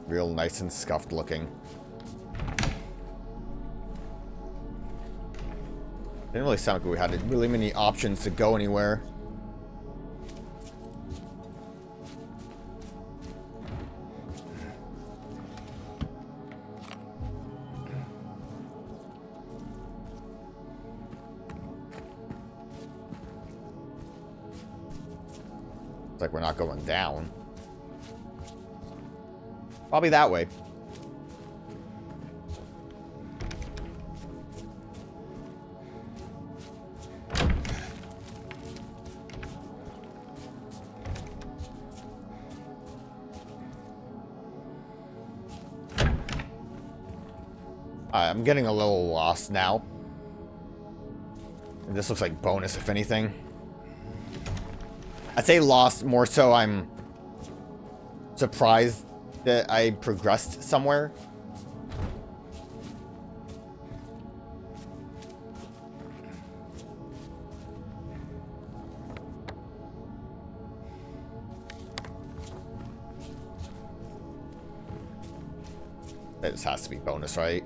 Real nice and scuffed looking. Didn't really sound like we had really many options to go anywhere. It's like we're not going down. Probably that way. I'm getting a little lost now. This looks like bonus, if anything. I'd say lost more so I'm surprised that I progressed somewhere. This has to be bonus, right?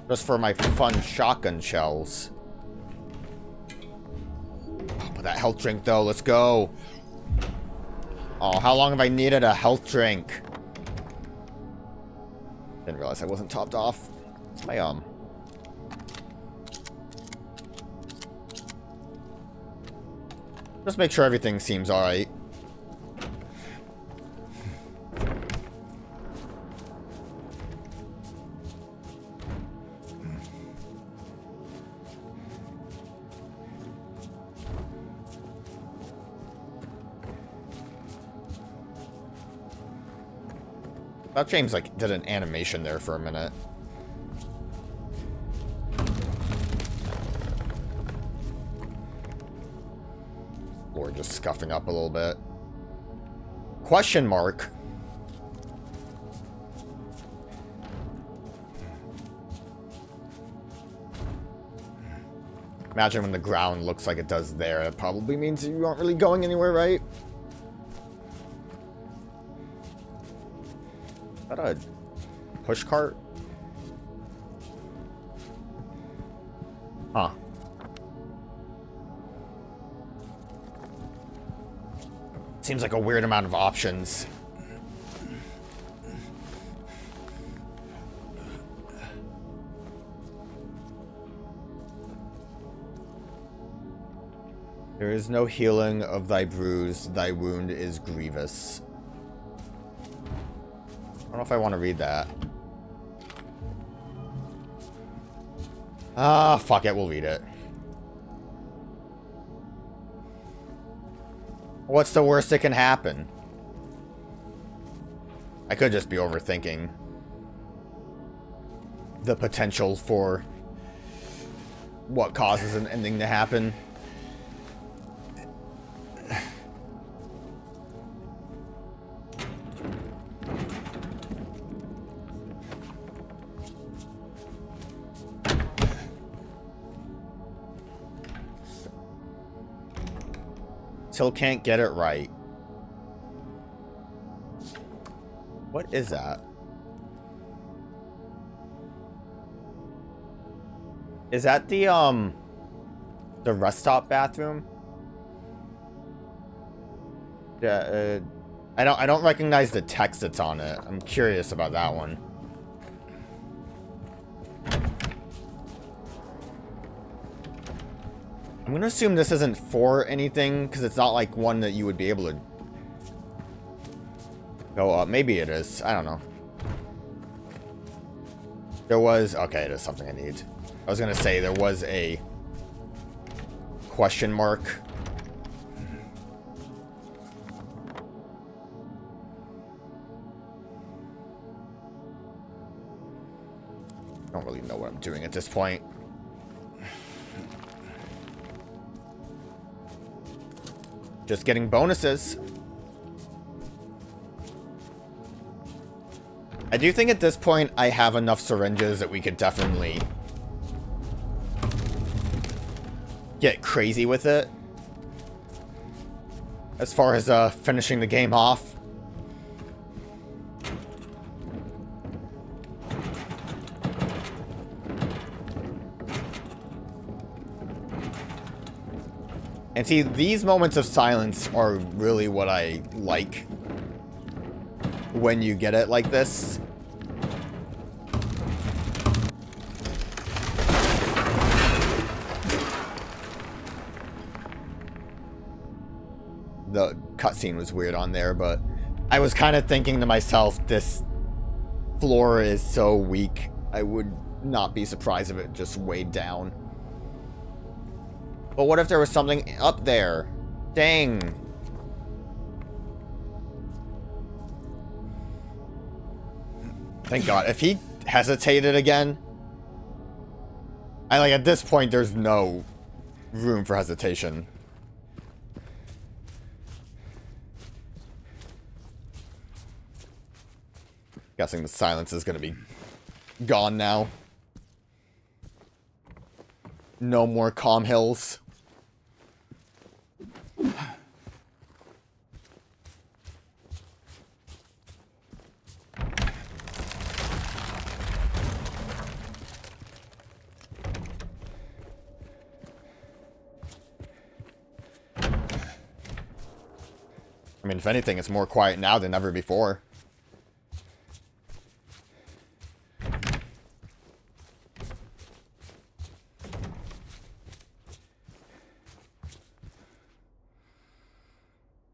Just for my fun shotgun shells. Oh, but that health drink, though. Let's go. Oh, how long have I needed a health drink? Didn't realize I wasn't topped off. It's my, Just make sure everything seems alright. I thought James, like, did an animation there for a minute. Or just scuffing up a little bit. Question mark. Imagine when the ground looks like it does there. It probably means you aren't really going anywhere, right? Is that a push cart? Huh. Seems like a weird amount of options. There is no healing of thy bruise, thy wound is grievous. I don't know if I want to read that. Ah, fuck it, we'll read it. What's the worst that can happen? I could just be overthinking the potential for what causes an ending to happen. Still can't get it right. What is that? Is that the rest stop bathroom? Yeah, I don't recognize the text that's on it. I'm curious about that one. I'm gonna assume this isn't for anything, because it's not like one that you would be able to go up. Maybe it is. I don't know. There was... Okay, it is something I need. I was gonna say there was a question mark. I don't really know what I'm doing at this point. Just getting bonuses. I do think at this point I have enough syringes that we could definitely get crazy with it. As far as finishing the game off. And see, these moments of silence are really what I like when you get it like this. The cutscene was weird on there, but I was kind of thinking to myself, this floor is so weak, I would not be surprised if it just weighed down. But what if there was something up there? Dang. Thank God. If he hesitated again, at this point, there's no room for hesitation. Guessing the silence is going to be gone now. No more calm hills. I mean, if anything, it's more quiet now than ever before.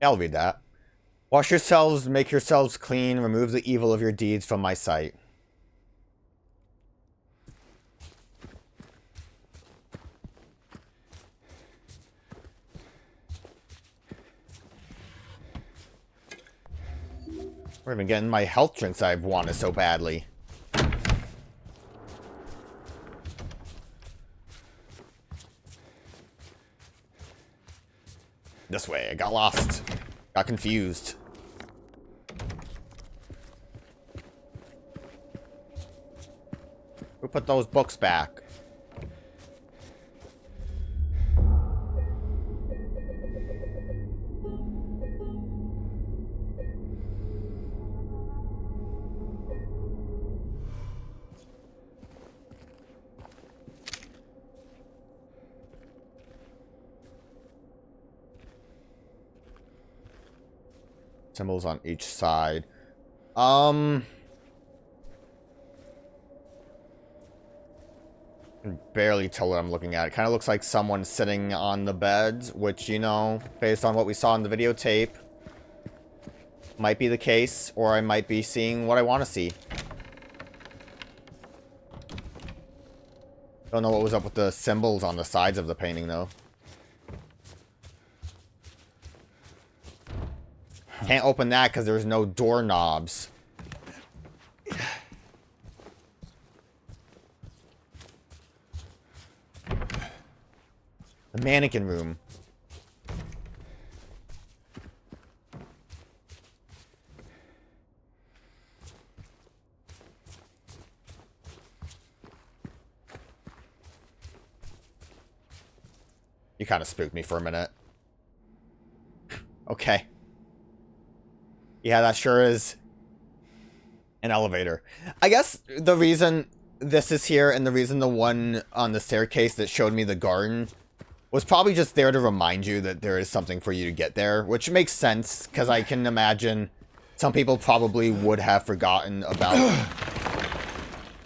I'll read that. Wash yourselves, make yourselves clean, remove the evil of your deeds from my sight. We're even getting my health drinks I've wanted so badly. This way, I got lost. Got confused. Who put those books back? Symbols on each side. I can barely tell what I'm looking at. It kind of looks like someone sitting on the bed, which, you know, based on what we saw in the videotape, might be the case, or I might be seeing what I want to see. Don't know what was up with the symbols on the sides of the painting, though. Can't open that because there's no doorknobs. The mannequin room. You kind of spooked me for a minute. Okay. Yeah, that sure is an elevator. I guess the reason this is here and the reason the one on the staircase that showed me the garden was probably just there to remind you that there is something for you to get there, which makes sense, because I can imagine some people probably would have forgotten about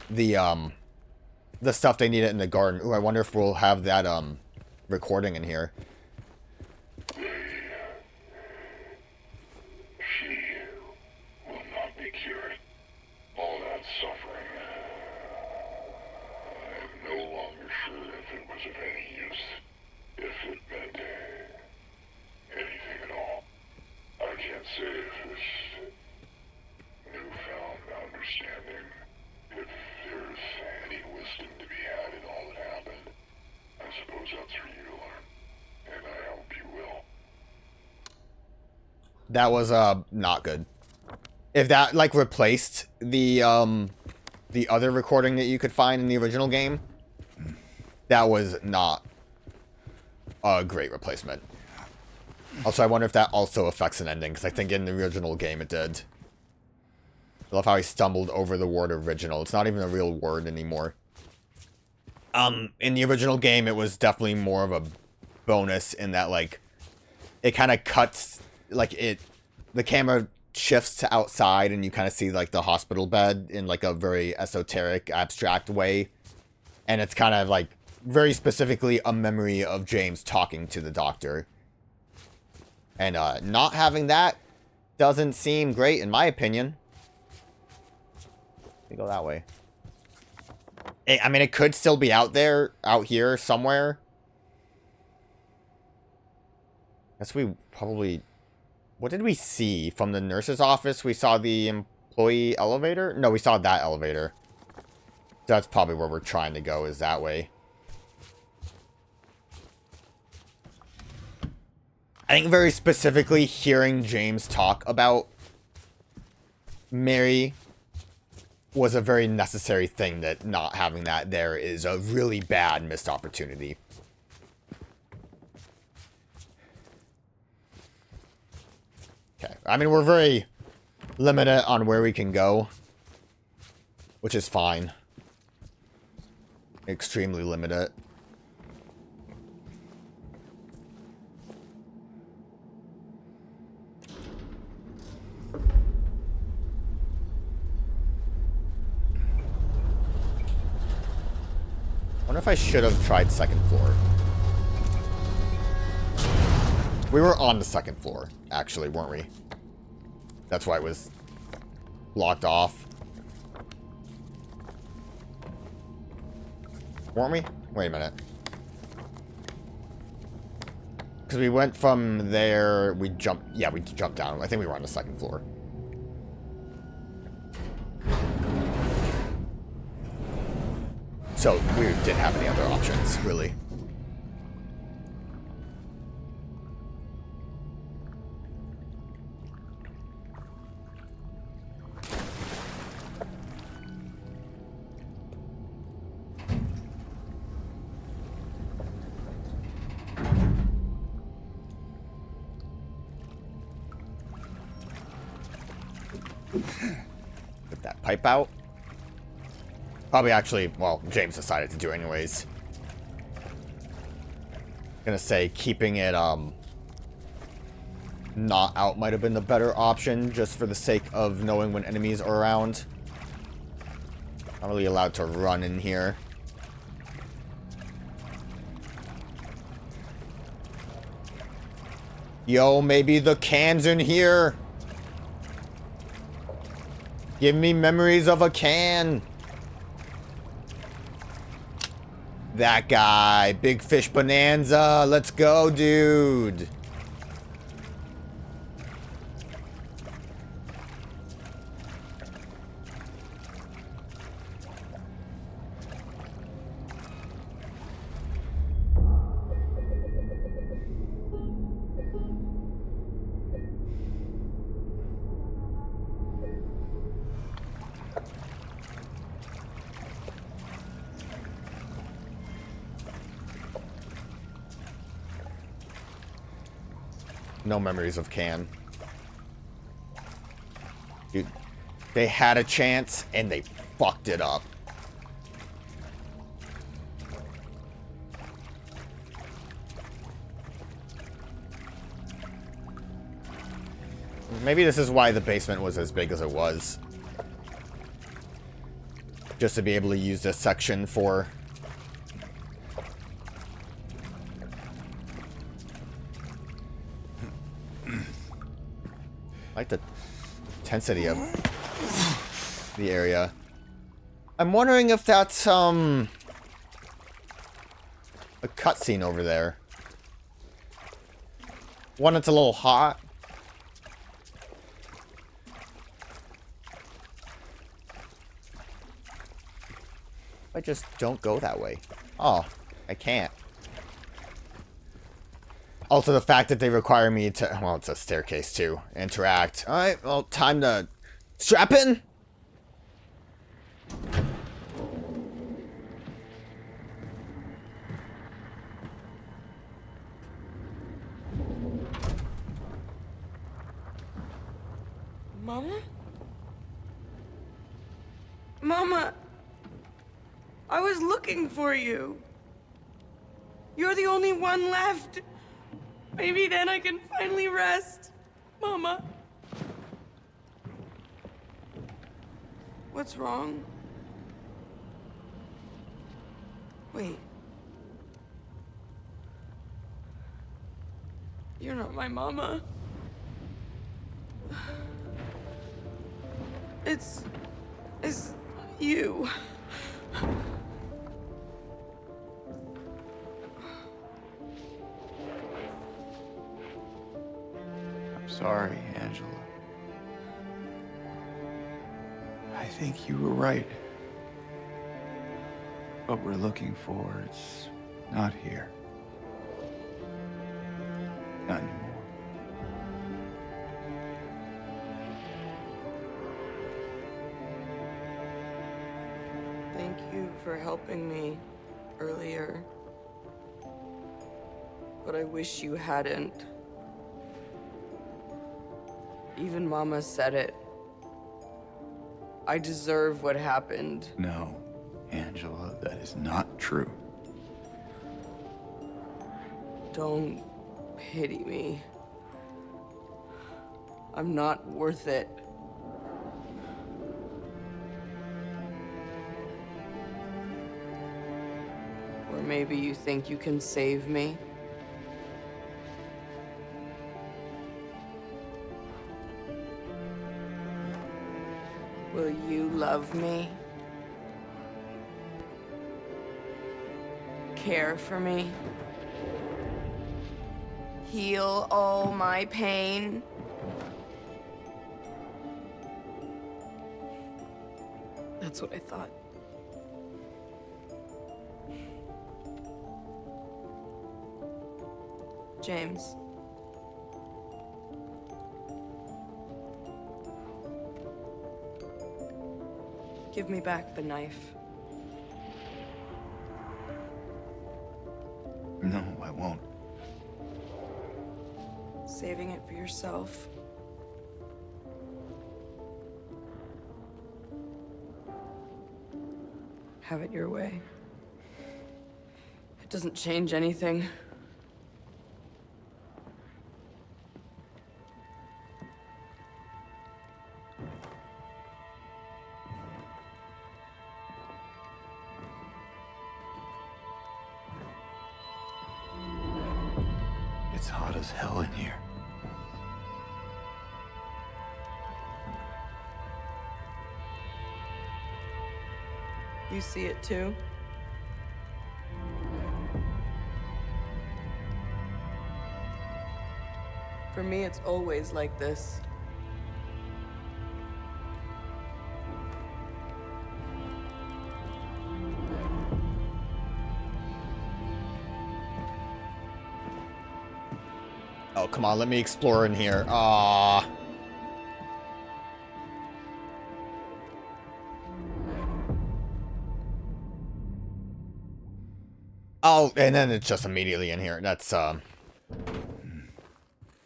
the stuff they needed in the garden. Ooh, I wonder if we'll have that recording in here. That was, not good. if that, like, replaced the other recording that you could find in the original game, that was not a great replacement. Also, I wonder if that also affects an ending, because I think in the original game it did. I love how he stumbled over the word original. It's not even a real word anymore. In the original game, it was definitely more of a bonus in that, like, it kind of cuts, like, the camera shifts to outside and you kind of see, like, the hospital bed in, like, a very esoteric, abstract way. And it's kind of, like, very specifically a memory of James talking to the doctor. And, not having that doesn't seem great, in my opinion. Let me go that way. I mean, it could still be out here somewhere. Guess we probably... What did we see? From the nurse's office, we saw the employee elevator? No, we saw that elevator. That's probably where we're trying to go, is that way. I think very specifically hearing James talk about Mary was a very necessary thing, that not having that there is a really bad missed opportunity. Okay, I mean, we're very limited on where we can go, which is fine. Extremely limited. I wonder if I should have tried second floor. We were on the second floor, actually, weren't we? That's why it was locked off. Weren't we? Wait a minute. Because we went from there, we jumped... Yeah, we jumped down. I think we were on the second floor. So, we didn't have any other options, really. Get that pipe out. Probably actually, well, James decided to do anyways. Gonna say keeping it not out might have been the better option, just for the sake of knowing when enemies are around. Not really allowed to run in here. Yo, maybe the can's in here. Give me memories of a can. That guy. Big Fish Bonanza. Let's go, dude. No memories of can. Dude, they had a chance and they fucked it up. Maybe this is why the basement was as big as it was. Just to be able to use this section for... I like the intensity of the area. I'm wondering if that's, a cutscene over there. One, it's a little hot. I just don't go that way. Oh, I can't. Also, the fact that they require me to... Well, it's a staircase, too. Interact. Alright, well, time to Strap in! Mama? Mama! I was looking for you. You're the only one left. Maybe then I can finally rest. Mama. What's wrong? Wait. You're not my mama. It's you. I'm sorry, Angela. I think you were right. What we're looking for, it's not here. Not anymore. Thank you for helping me earlier. But I wish you hadn't. Even Mama said it. I deserve what happened. No, Angela, that is not true. Don't pity me. I'm not worth it. Or maybe you think you can save me? Will you love me? Care for me? Heal all my pain? That's what I thought. James. Give me back the knife. No, I won't. Saving it for yourself. Have it your way. It doesn't change anything. It's hot as hell in here. You see it too? For me, it's always like this. Oh, come on, let me explore in here. Ah. Oh, and then it's just immediately in here. That's,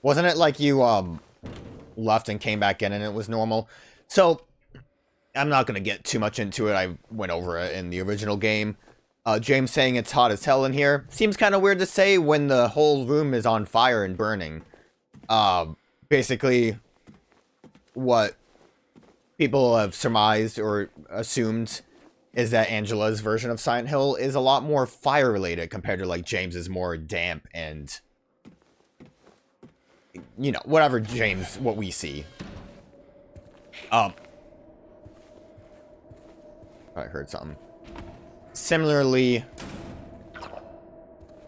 wasn't it like you, left and came back in and it was normal? So, I'm not gonna get too much into it. I went over it in the original game. James saying it's hot as hell in here seems kind of weird to say when the whole room is on fire and burning. Basically, what people have surmised or assumed is that Angela's version of Silent Hill is a lot more fire-related compared to, like, James's more damp and, you know, whatever James, what we see. I heard something. Similarly...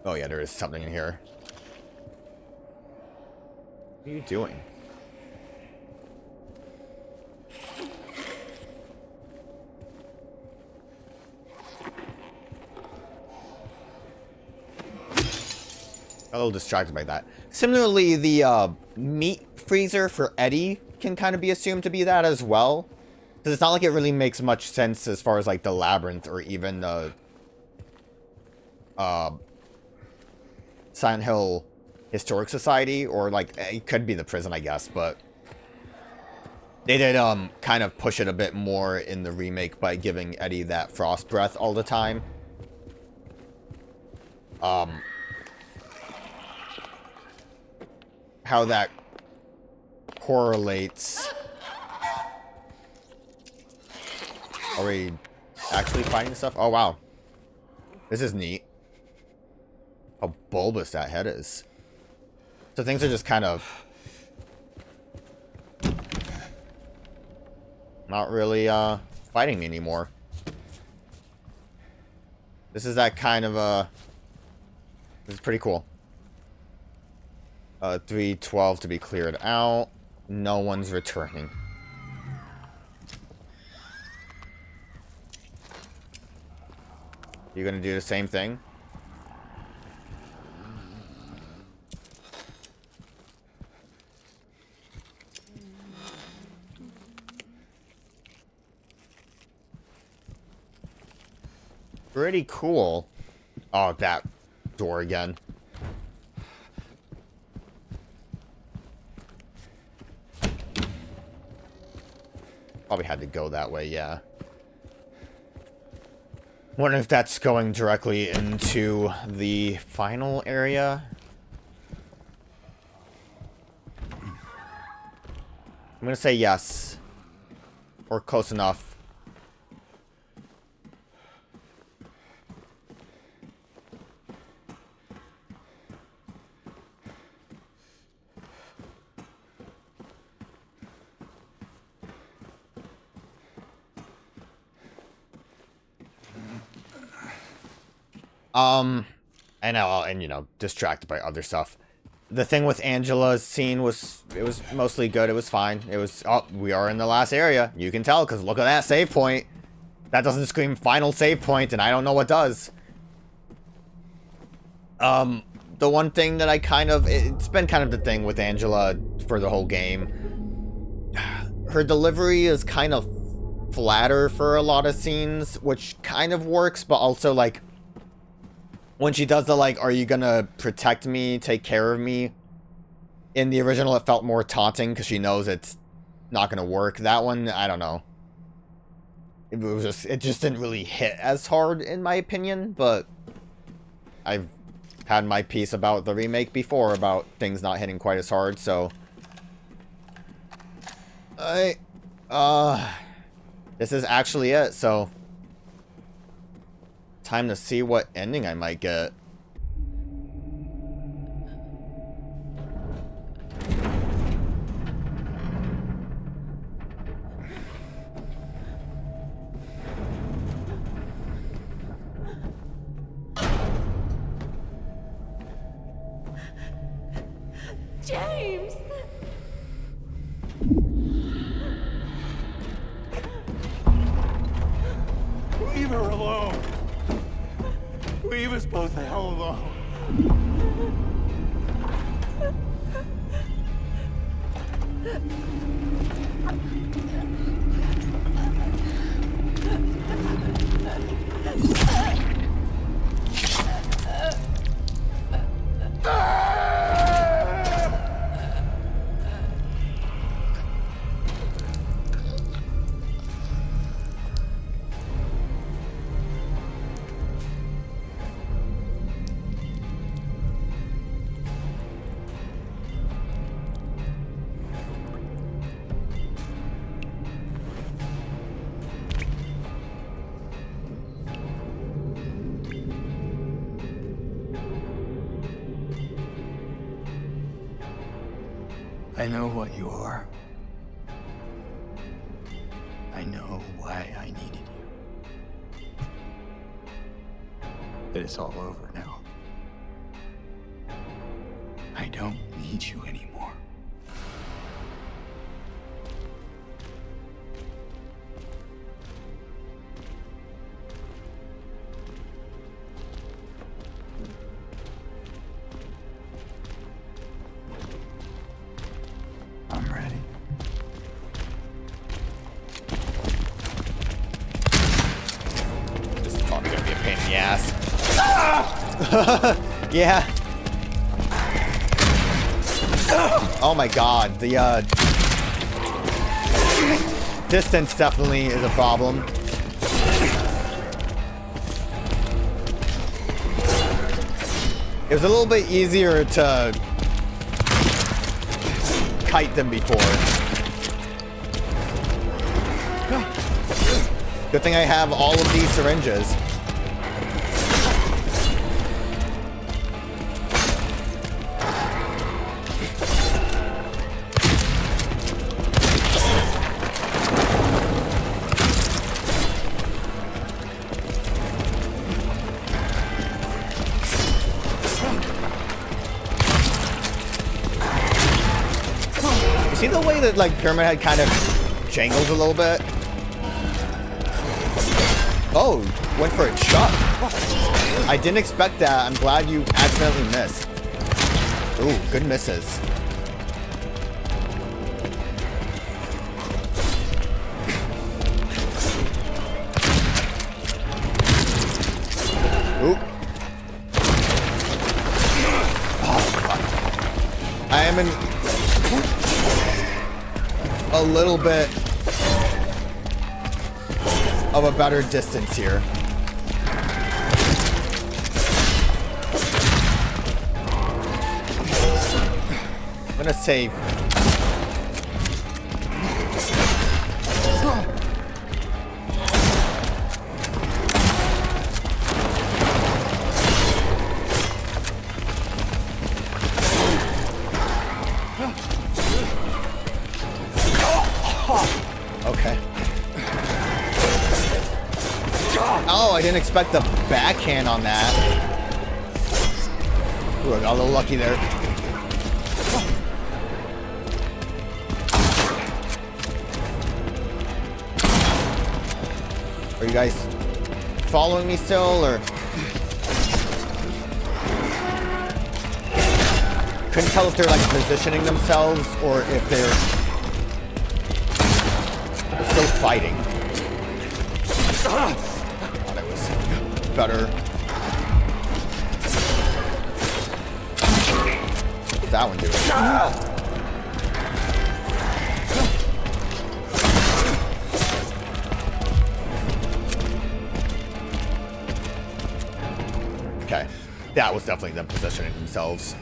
Oh yeah, there is something in here. What are you doing? A little distracted by that. Similarly, the meat freezer for Eddie can kind of be assumed to be that as well. Because it's not like it really makes much sense as far as, like, the Labyrinth or even the Silent Hill Historic Society, or, like, it could be the prison, I guess, but they did, kind of push it a bit more in the remake by giving Eddie that frost breath all the time. How that correlates. Are we actually finding stuff? Oh, wow. This is neat. How bulbous that head is. So things are just kind of not really fighting me anymore. This is that kind of this is pretty cool. 312 to be cleared out. No one's returning. You gonna do the same thing? Pretty cool. Oh, that door again. Probably had to go that way, yeah. Wonder if that's going directly into the final area. I'm gonna say yes. Or close enough. I know, and you know, distracted by other stuff. The thing with Angela's scene was, it was mostly good. It was fine. It was, oh, we are in the last area. You can tell, because look at that save point. That doesn't scream final save point, and I don't know what does. The one thing that I kind of, it's been kind of the thing with Angela for the whole game. Her delivery is kind of flatter for a lot of scenes, which kind of works, but also, like, when she does the, like, are you gonna protect me, take care of me? In the original, it felt more taunting because she knows it's not gonna work. That one, I don't know. It just didn't really hit as hard, in my opinion, but I've had my piece about the remake before, about things not hitting quite as hard, so this is actually it, so time to see what ending I might get. James! Leave her alone. Leave us both the hell alone. I know what you are. I know why I needed you. But it's all over now. I don't need you anymore. I'm ready. the ass. Yeah. Oh my god, the distance definitely is a problem. It was a little bit easier to kite than before. Good thing I have all of these syringes. See the way that, like, Pyramid Head kind of jangles a little bit? Oh, went for a shot. I didn't expect that. I'm glad you accidentally missed. Ooh, good misses. Ooh. Oh, fuck. I am in a little bit of a better distance here. I'm gonna save. Okay. Oh, I didn't expect the backhand on that. Ooh, I got a little lucky there. Are you guys following me still, or? Couldn't tell if they're like positioning themselves or if they're still fighting. Thought it was better. What's that one doing? Okay, that was definitely them positioning themselves.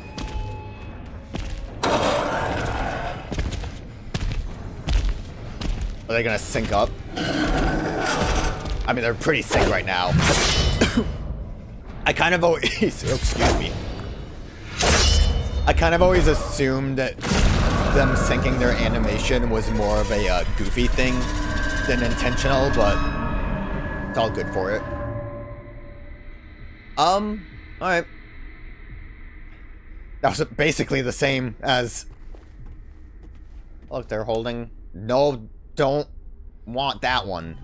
Are they gonna sync up? I mean, they're pretty sync right now. I kind of always, excuse me. I kind of always assumed that them syncing their animation was more of a goofy thing than intentional, but it's all good for it. Alright. That was basically the same as... Look, they're holding... No, don't want that one.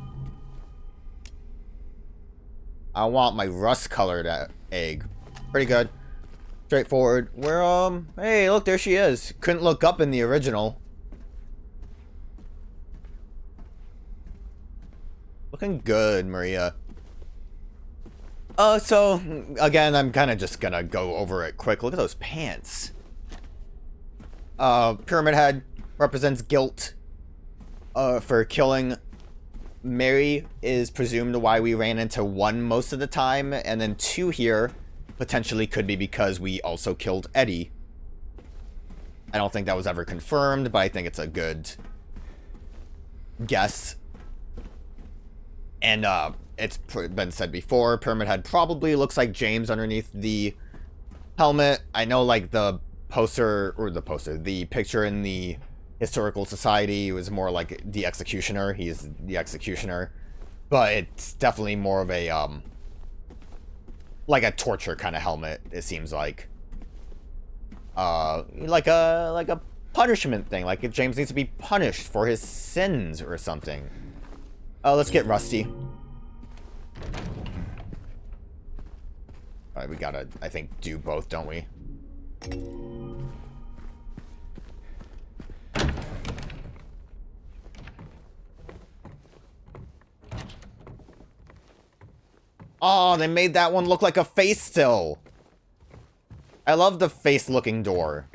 I want my rust-colored egg. Pretty good. Straightforward. Where, hey, look, there she is. Couldn't look up in the original. Looking good, Maria. So, again, I'm kind of just gonna go over it quick. Look at those pants. Pyramid Head represents guilt for killing. Mary is presumed why we ran into 1 most of the time, and then 2 here potentially could be because we also killed Eddie. I don't think that was ever confirmed, but I think it's a good guess. And it's been said before, Pyramid Head probably looks like James underneath the helmet. I know, like, the picture in the Historical Society was more like the Executioner. He's the Executioner. But it's definitely more of a, like a torture kind of helmet, it seems like. Like a punishment thing. Like if James needs to be punished for his sins or something. Let's get Rusty. Alright, we gotta, I think, do both, don't we? Oh, they made that one look like a face still. I love the face-looking door.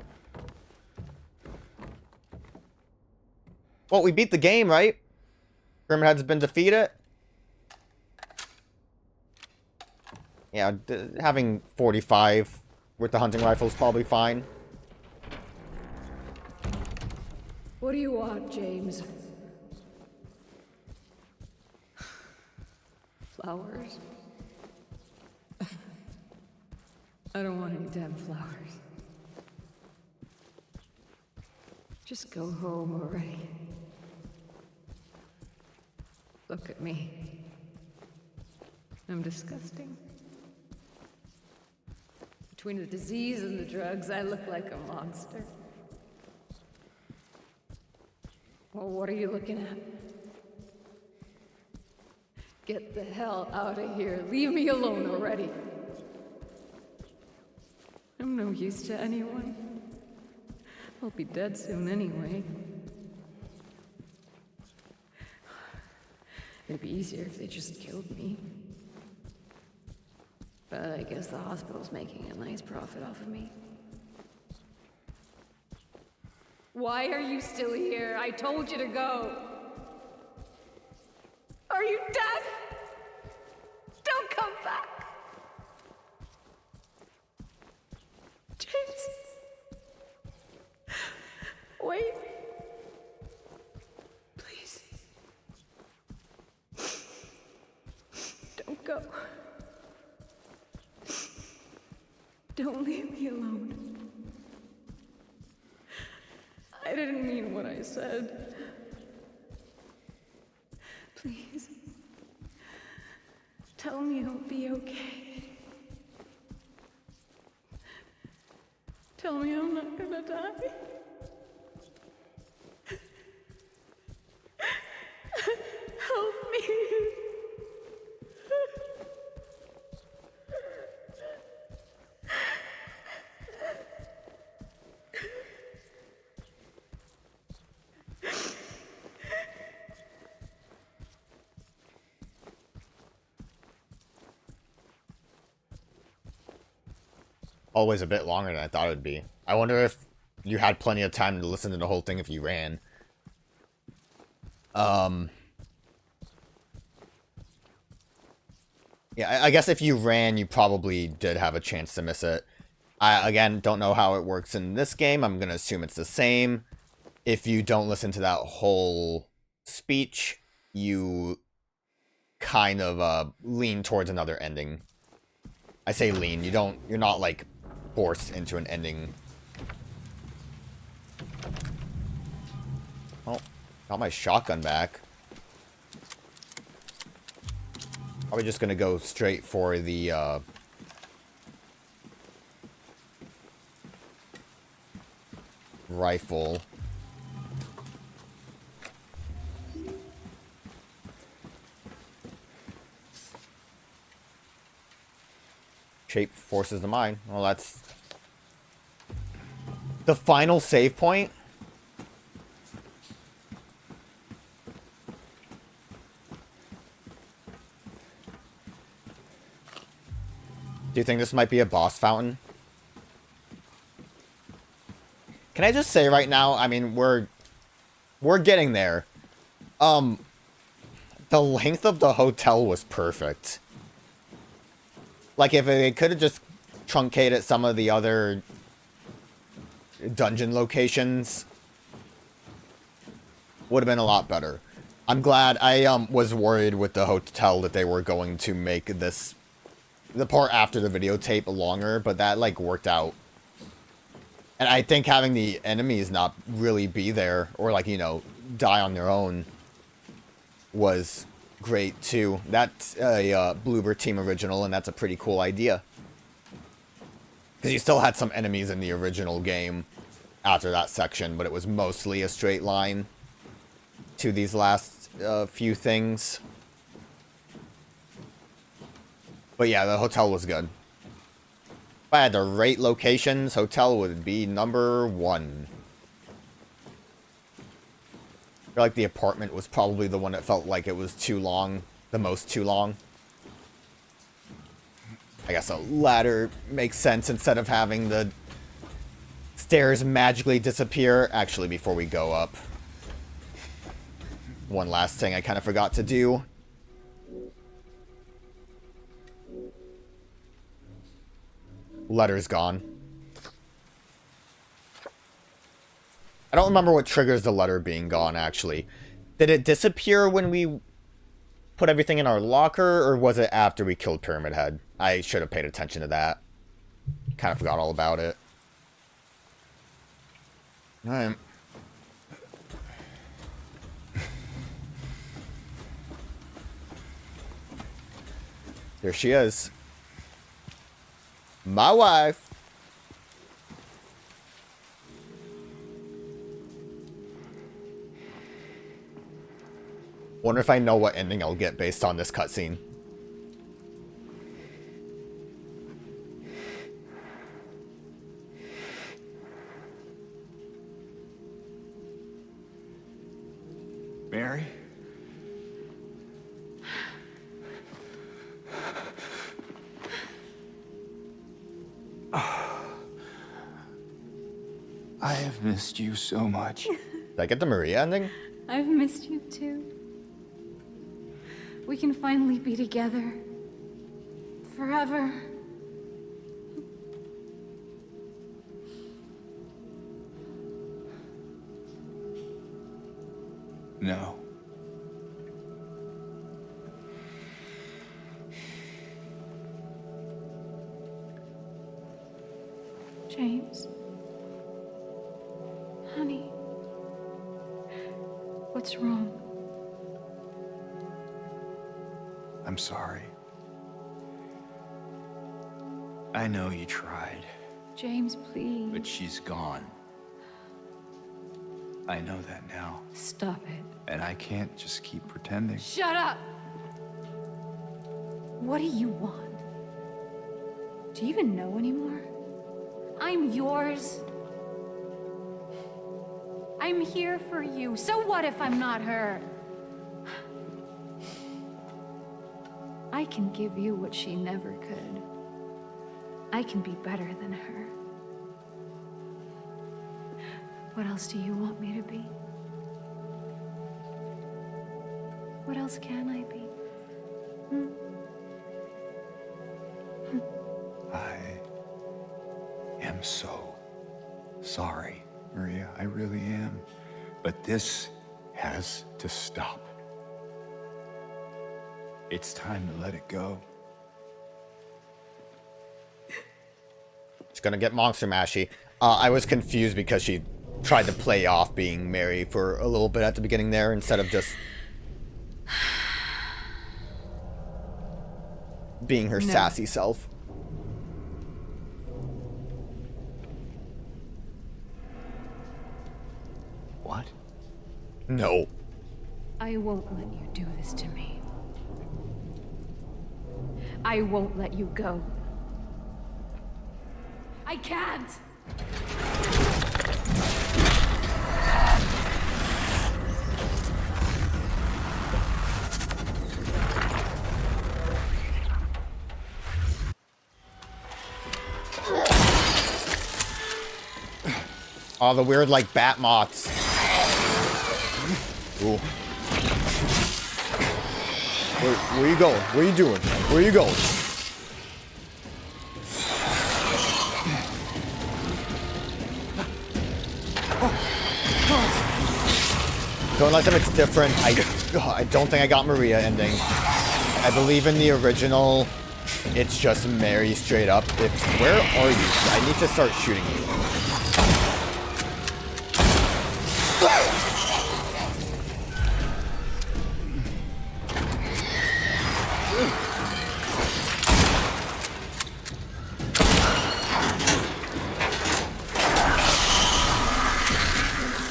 Well, we beat the game, right? Pyramid Head's been defeated. Yeah, having 45 with the hunting rifle is probably fine. What do you want, James? Flowers? I don't want any damn flowers. Just go home already. Look at me. I'm disgusting. Between the disease and the drugs, I look like a monster. Well, what are you looking at? Get the hell out of here. Leave me alone already. I'm no use to anyone. I'll be dead soon anyway. It'd be easier if they just killed me. But I guess the hospital's making a nice profit off of me. Why are you still here? I told you to go. Are you deaf? Don't come back. James. Wait. Please. Don't go. Don't leave me alone. I didn't mean what I said. Please. Tell me I'll be okay. Tell me I'm not gonna die. Help me. Always a bit longer than I thought it would be. I wonder if you had plenty of time to listen to the whole thing if you ran. Yeah, I guess if you ran, you probably did have a chance to miss it. I, again, don't know how it works in this game. I'm going to assume it's the same. If you don't listen to that whole speech, you kind of lean towards another ending. I say lean, you're not like forced into an ending. Oh, got my shotgun back. Probably just gonna go straight for the rifle. Shape forces the mind. Well, that's the final save point. Do you think this might be a boss fountain? Can I just say right now, I mean, we're getting there. The length of the hotel was perfect. Like, if it could have just truncated some of the other dungeon locations, would have been a lot better. I'm glad. I was worried with the hotel that they were going to make this, the part after the videotape, longer, but that, like, worked out. And I think having the enemies not really be there, or, like, you know, die on their own, was great too. That's a Bloober Team original, and that's a pretty cool idea. Because you still had some enemies in the original game after that section, but it was mostly a straight line to these last few things. But yeah, the hotel was good. If I had to rate locations, hotel would be number 1. I feel like the apartment was probably the one that felt like it was too long. The most too long. I guess a ladder makes sense instead of having the stairs magically disappear. Actually, before we go up, one last thing I kind of forgot to do. Letter's gone. I don't remember what triggers the letter being gone, actually. Did it disappear when we put everything in our locker, or was it after we killed Pyramid Head? I should have paid attention to that. Kind of forgot all about it. Alright. There she is. My wife. Wonder if I know what ending I'll get based on this cutscene. Mary? I have missed you so much. Did I get the Maria ending? I've missed you too. We can finally be together. Forever. No. James. Honey. What's wrong? I'm sorry. I know you tried, James, please. but she's gone. I know that now, Stop it. and I can't just keep pretending. Shut up! What do you want? Do you even know anymore? I'm yours. I'm here for you. So what if I'm not her? I can give you what she never could. I can be better than her. What else do you want me to be? What else can I be? I am so sorry, Maria. I really am. But this has to stop. It's time to let it go. She's gonna get Monster Mashy. I was confused because she tried to play off being Mary for a little bit at the beginning there instead of just being her sassy self. What? No. I won't let you do this to me. I won't let you go. I can't! Oh, the weird, like, bat moths. Ooh. Where you going? Where you doing? Where you going? So unless if it's different, I don't think I got Maria ending. I believe in the original, it's just Mary straight up. Where are you? I need to start shooting you.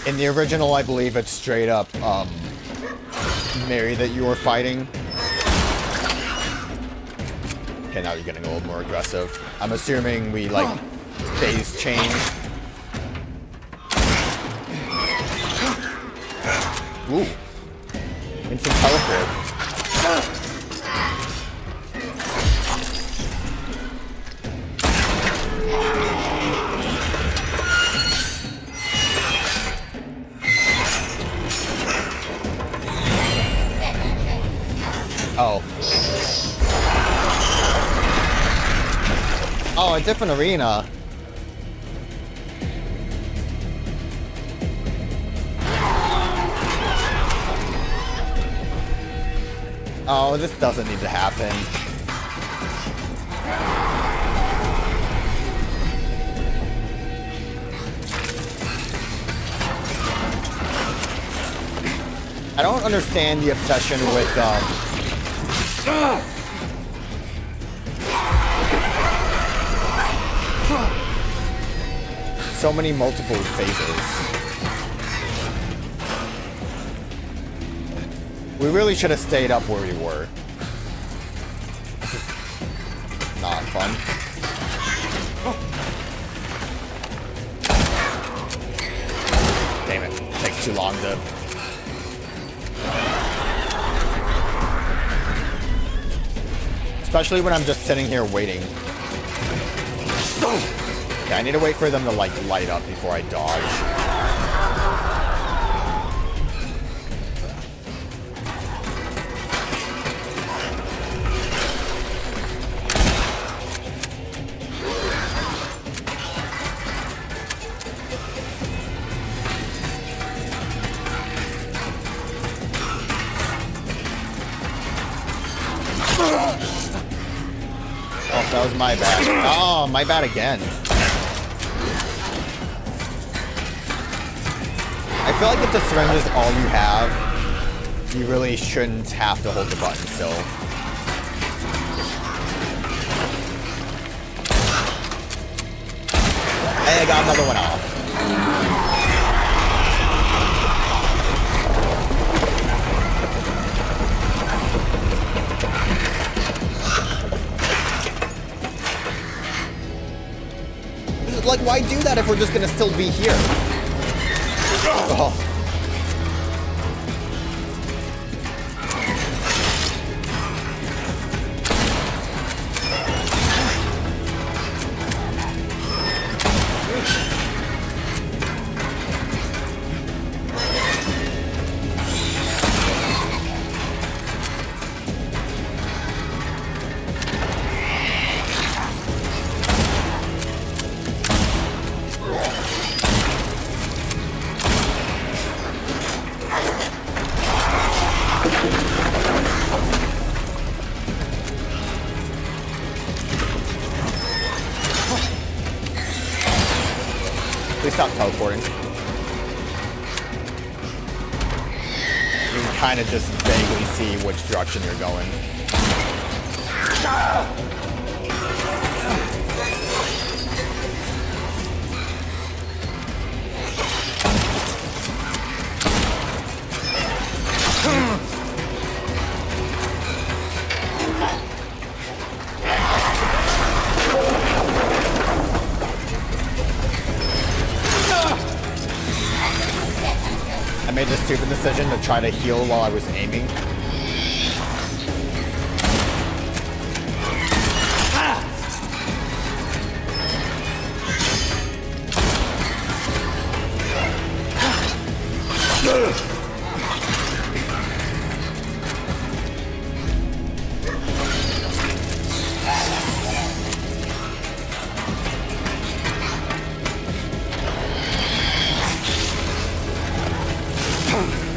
In the original, I believe it's straight up, Mary that you were fighting. Okay, now you're getting a little more aggressive. I'm assuming we, like, phase change. Ooh. Instant teleport. Oh, a different arena. Oh, this doesn't need to happen. I don't understand the obsession with, so many multiple phases. We really should have stayed up where we were. This is not fun. Damn it. It takes too long to... Especially when I'm just sitting here waiting. Okay, I need to wait for them to, like, light up before I dodge. That was my bad. Oh, my bad again. I feel like if the syringe is all you have, you really shouldn't have to hold the button still. Hey, I got another one off. Like, why do that if we're just gonna still be here? Oh. Please stop teleporting. You can kind of just vaguely see which direction you're going. I made the stupid decision to try to heal while I was aiming.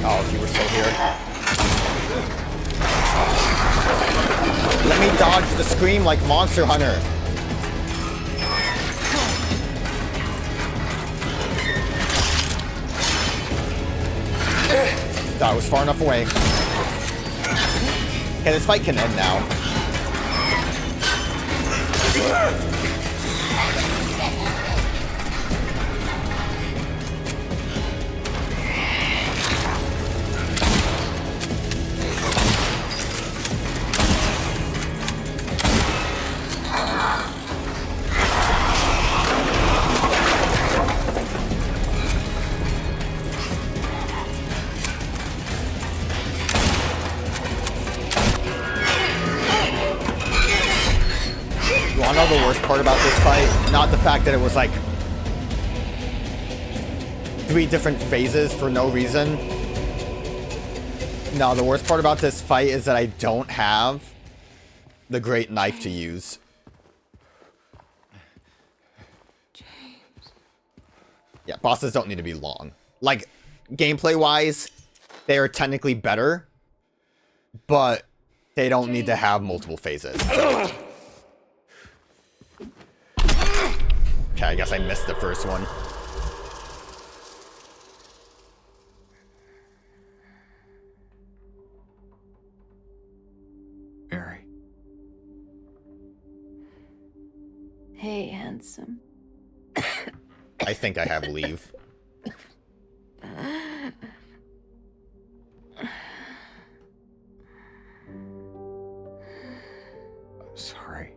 Oh, if you were still here. Let me dodge the scream like Monster Hunter. That was far enough away. Okay, this fight can end now. I know the worst part about this fight, not the fact that it was like 3 different phases for no reason. No, the worst part about this fight is that I don't have the great knife to use. Yeah, bosses don't need to be long. Like, gameplay-wise, they are technically better, but they don't need to have multiple phases. So. Okay, I guess I missed the first one. Mary. Hey, handsome. I think I have leave. I'm sorry.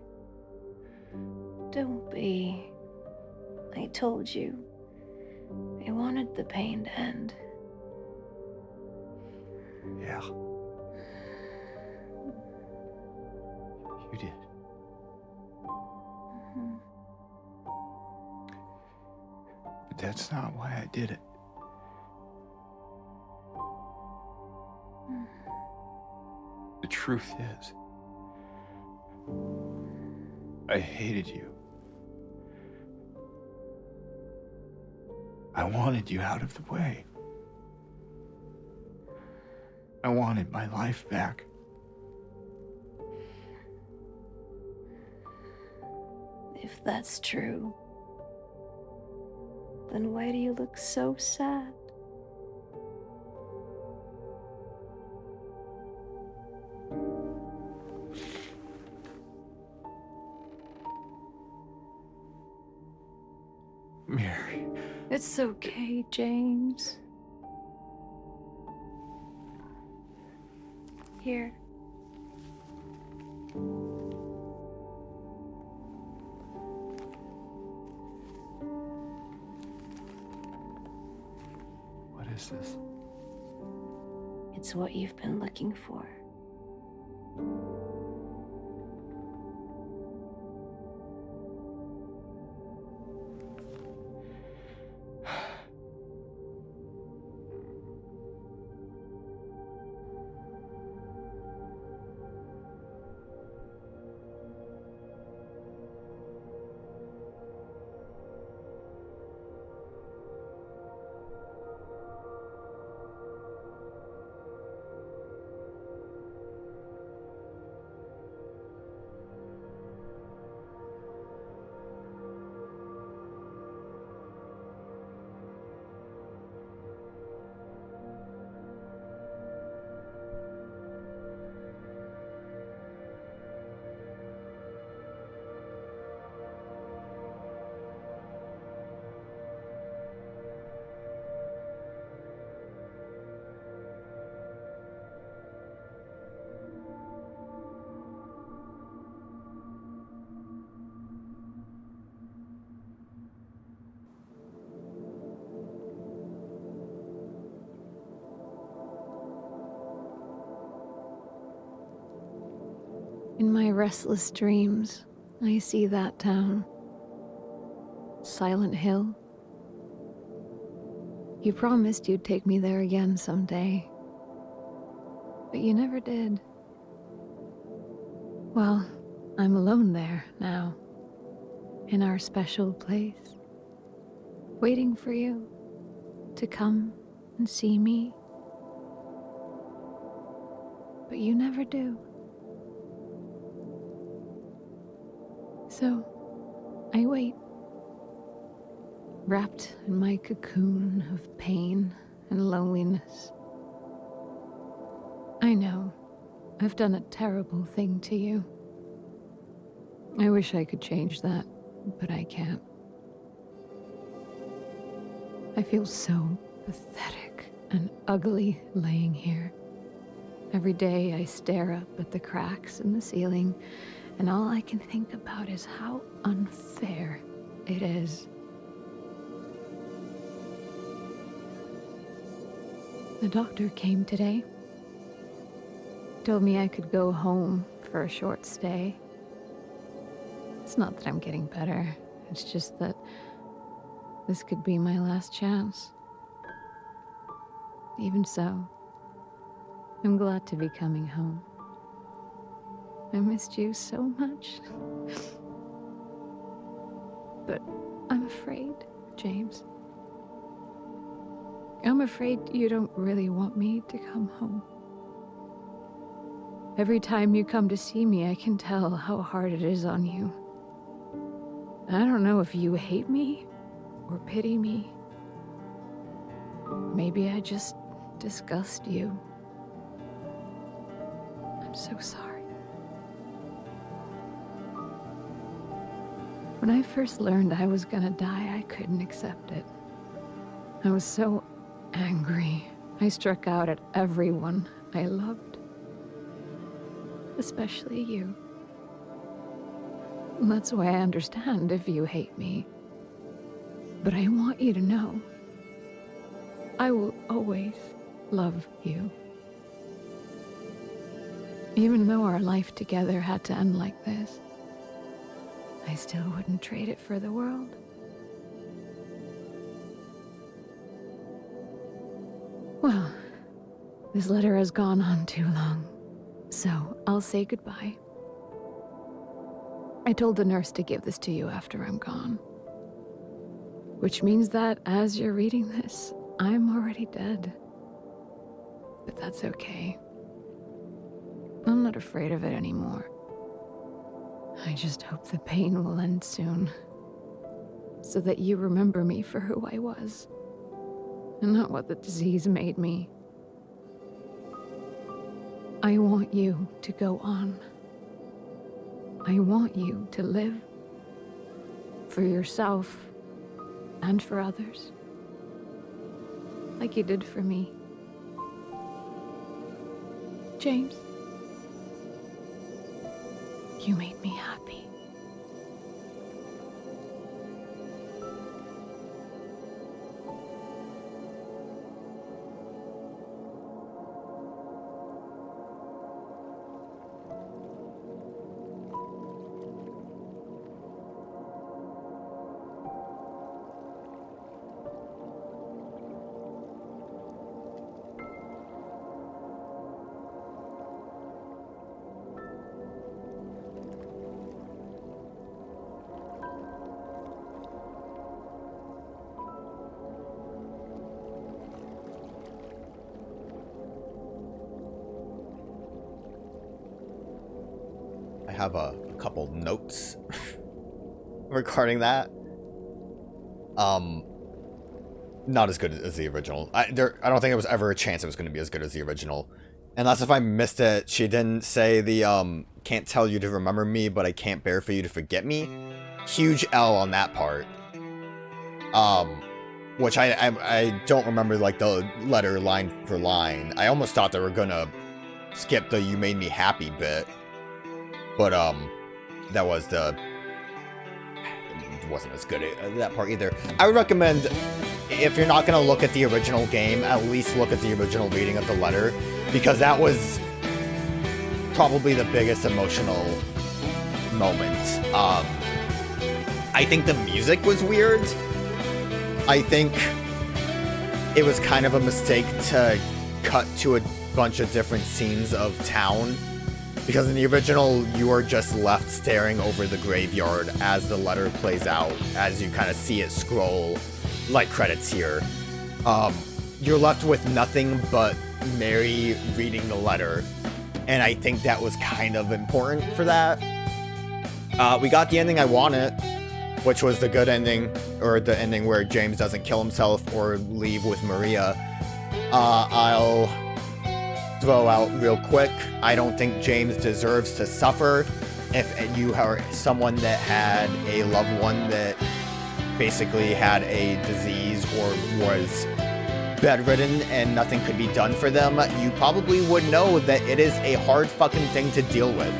Don't be. I told you. I wanted the pain to end. Yeah. You did. But that's not why I did it. The truth is, I hated you. I wanted you out of the way. I wanted my life back. If that's true, then why do you look so sad? Mary. It's okay, James. Here. What is this? It's what you've been looking for. In my restless dreams, I see that town. Silent Hill. You promised you'd take me there again someday. But you never did. Well, I'm alone there now. In our special place. Waiting for you to come and see me. But you never do. So, I wait, wrapped in my cocoon of pain and loneliness. I know, I've done a terrible thing to you. I wish I could change that, but I can't. I feel so pathetic and ugly laying here. Every day I stare up at the cracks in the ceiling, and all I can think about is how unfair it is. The doctor came today. Told me I could go home for a short stay. It's not that I'm getting better. It's just that this could be my last chance. Even so, I'm glad to be coming home. I missed you so much. But I'm afraid, James. I'm afraid you don't really want me to come home. Every time you come to see me, I can tell how hard it is on you. I don't know if you hate me or pity me. Maybe I just disgust you. I'm so sorry. When I first learned I was gonna die, I couldn't accept it. I was so angry. I struck out at everyone I loved. Especially you. And that's why I understand if you hate me. But I want you to know, I will always love you. Even though our life together had to end like this, I still wouldn't trade it for the world. Well, this letter has gone on too long, so I'll say goodbye. I told the nurse to give this to you after I'm gone. Which means that as you're reading this, I'm already dead. But that's okay. I'm not afraid of it anymore. I just hope the pain will end soon, so that you remember me for who I was, and not what the disease made me. I want you to go on. I want you to live. For yourself, and for others. Like you did for me. James, you made me happy. I have a couple notes regarding that. Not as good as the original. I don't think there was ever a chance it was going to be as good as the original. Unless if I missed it, she didn't say the, can't tell you to remember me, but I can't bear for you to forget me. Huge L on that part. Which I don't remember, like, the letter line for line. I almost thought they were gonna skip the you made me happy bit. But, that was the... It wasn't as good at that part either. I would recommend, if you're not going to look at the original game, at least look at the original reading of the letter. Because that was probably the biggest emotional moment. I think the music was weird. I think it was kind of a mistake to cut to a bunch of different scenes of town. Because in the original, you are just left staring over the graveyard as the letter plays out, as you kind of see it scroll, like credits here. You're left with nothing but Mary reading the letter, and I think that was kind of important for that. We got the ending I wanted, which was the good ending, or the ending where James doesn't kill himself or leave with Maria. I'll throw out real quick, I don't think James deserves to suffer. If you are someone that had a loved one that basically had a disease or was bedridden and nothing could be done for them, you probably would know that it is a hard fucking thing to deal with.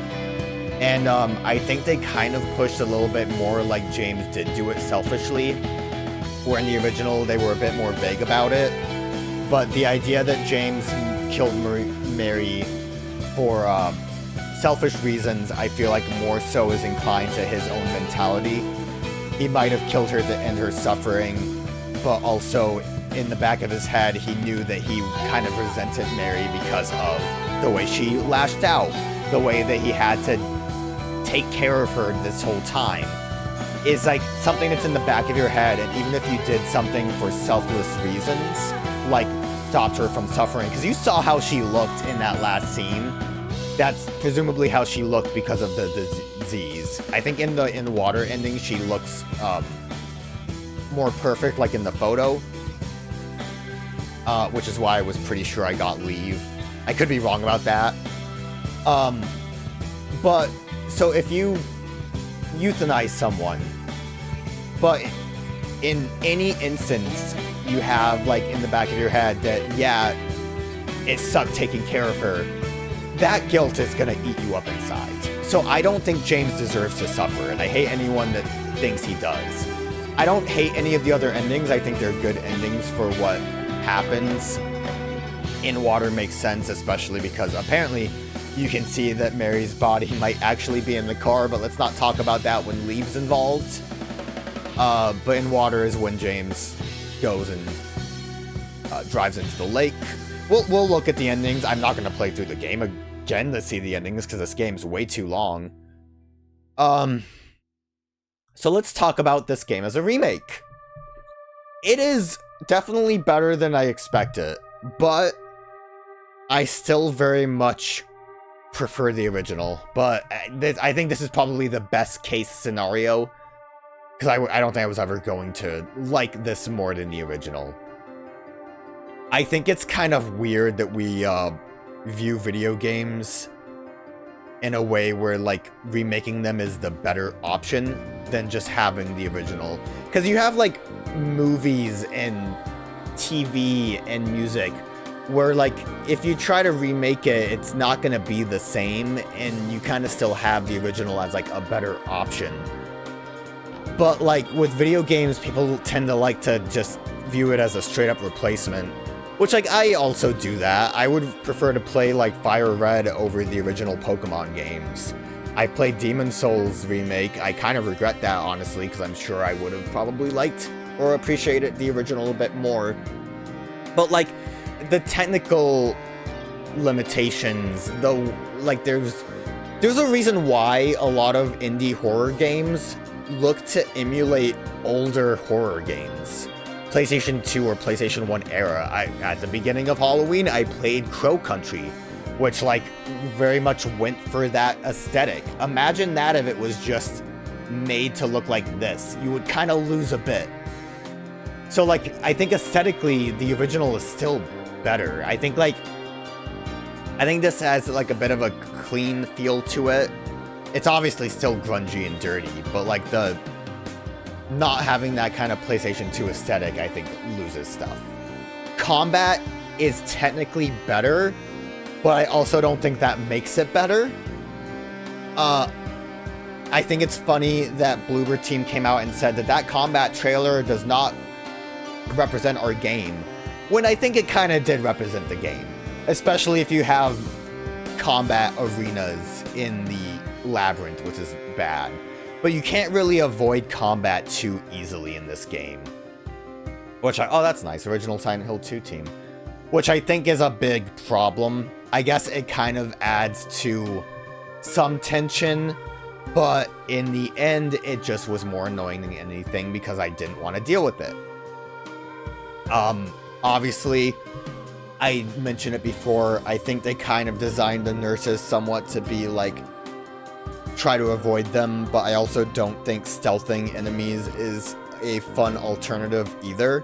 And I think they kind of pushed a little bit more like James did do it selfishly, where in the original they were a bit more vague about it. But the idea that James killed Mary for selfish reasons, I feel like more so is inclined to his own mentality. He might have killed her to end her suffering, but also in the back of his head, he knew that he kind of resented Mary because of the way she lashed out, the way that he had to take care of her this whole time. Is like something that's in the back of your head, and even if you did something for selfless reasons, like, stopped her from suffering. Because you saw how she looked in that last scene. That's presumably how she looked because of the disease. I think in the water ending, she looks more perfect, like in the photo. Which is why I was pretty sure I got leave. I could be wrong about that. But, so if you euthanize someone, but in any instance, you have, like, in the back of your head that, yeah, it sucked taking care of her, that guilt is gonna eat you up inside. So I don't think James deserves to suffer, and I hate anyone that thinks he does. I don't hate any of the other endings. I think they're good endings for what happens in water. Makes sense, especially because apparently you can see that Mary's body might actually be in the car, but let's not talk about that when Leave's involved. But in water is when James goes and drives into the lake. We'll look at the endings. I'm not going to play through the game again to see the endings because this game's way too long. So let's talk about this game as a remake. It is definitely better than I expected, but I still very much prefer the original. But I think this is probably the best case scenario, because I don't think I was ever going to like this more than the original. I think it's kind of weird that we view video games in a way where, like, remaking them is the better option than just having the original. Because you have, like, movies and TV and music where, like, if you try to remake it, it's not going to be the same, and you kind of still have the original as, like, a better option. But, like, with video games, people tend to like to just view it as a straight-up replacement. Which, like, I also do that. I would prefer to play, like, Fire Red over the original Pokemon games. I played Demon Souls remake. I kind of regret that, honestly, because I'm sure I would have probably liked or appreciated the original a bit more. But, like, the technical limitations, though, like, there's a reason why a lot of indie horror games look to emulate older horror games. PlayStation 2 or PlayStation 1 era. At the beginning of Halloween, I played Crow Country, which, like, very much went for that aesthetic. Imagine that if it was just made to look like this. You would kind of lose a bit. So, like, I think aesthetically, the original is still better. I think this has, like, a bit of a clean feel to it. It's obviously still grungy and dirty, but, like, the not having that kind of PlayStation 2 aesthetic, I think, loses stuff. Combat is technically better, but I also don't think that makes it better. I think it's funny that Bloober Team came out and said that combat trailer does not represent our game, when I think it kind of did represent the game. Especially if you have combat arenas in the labyrinth, which is bad. But you can't really avoid combat too easily in this game. Which oh, that's nice. Original Silent Hill 2 team. Which I think is a big problem. I guess it kind of adds to some tension, but in the end, it just was more annoying than anything because I didn't want to deal with it. Obviously, I mentioned it before, I think they kind of designed the nurses somewhat to be like, try to avoid them, but I also don't think stealthing enemies is a fun alternative either,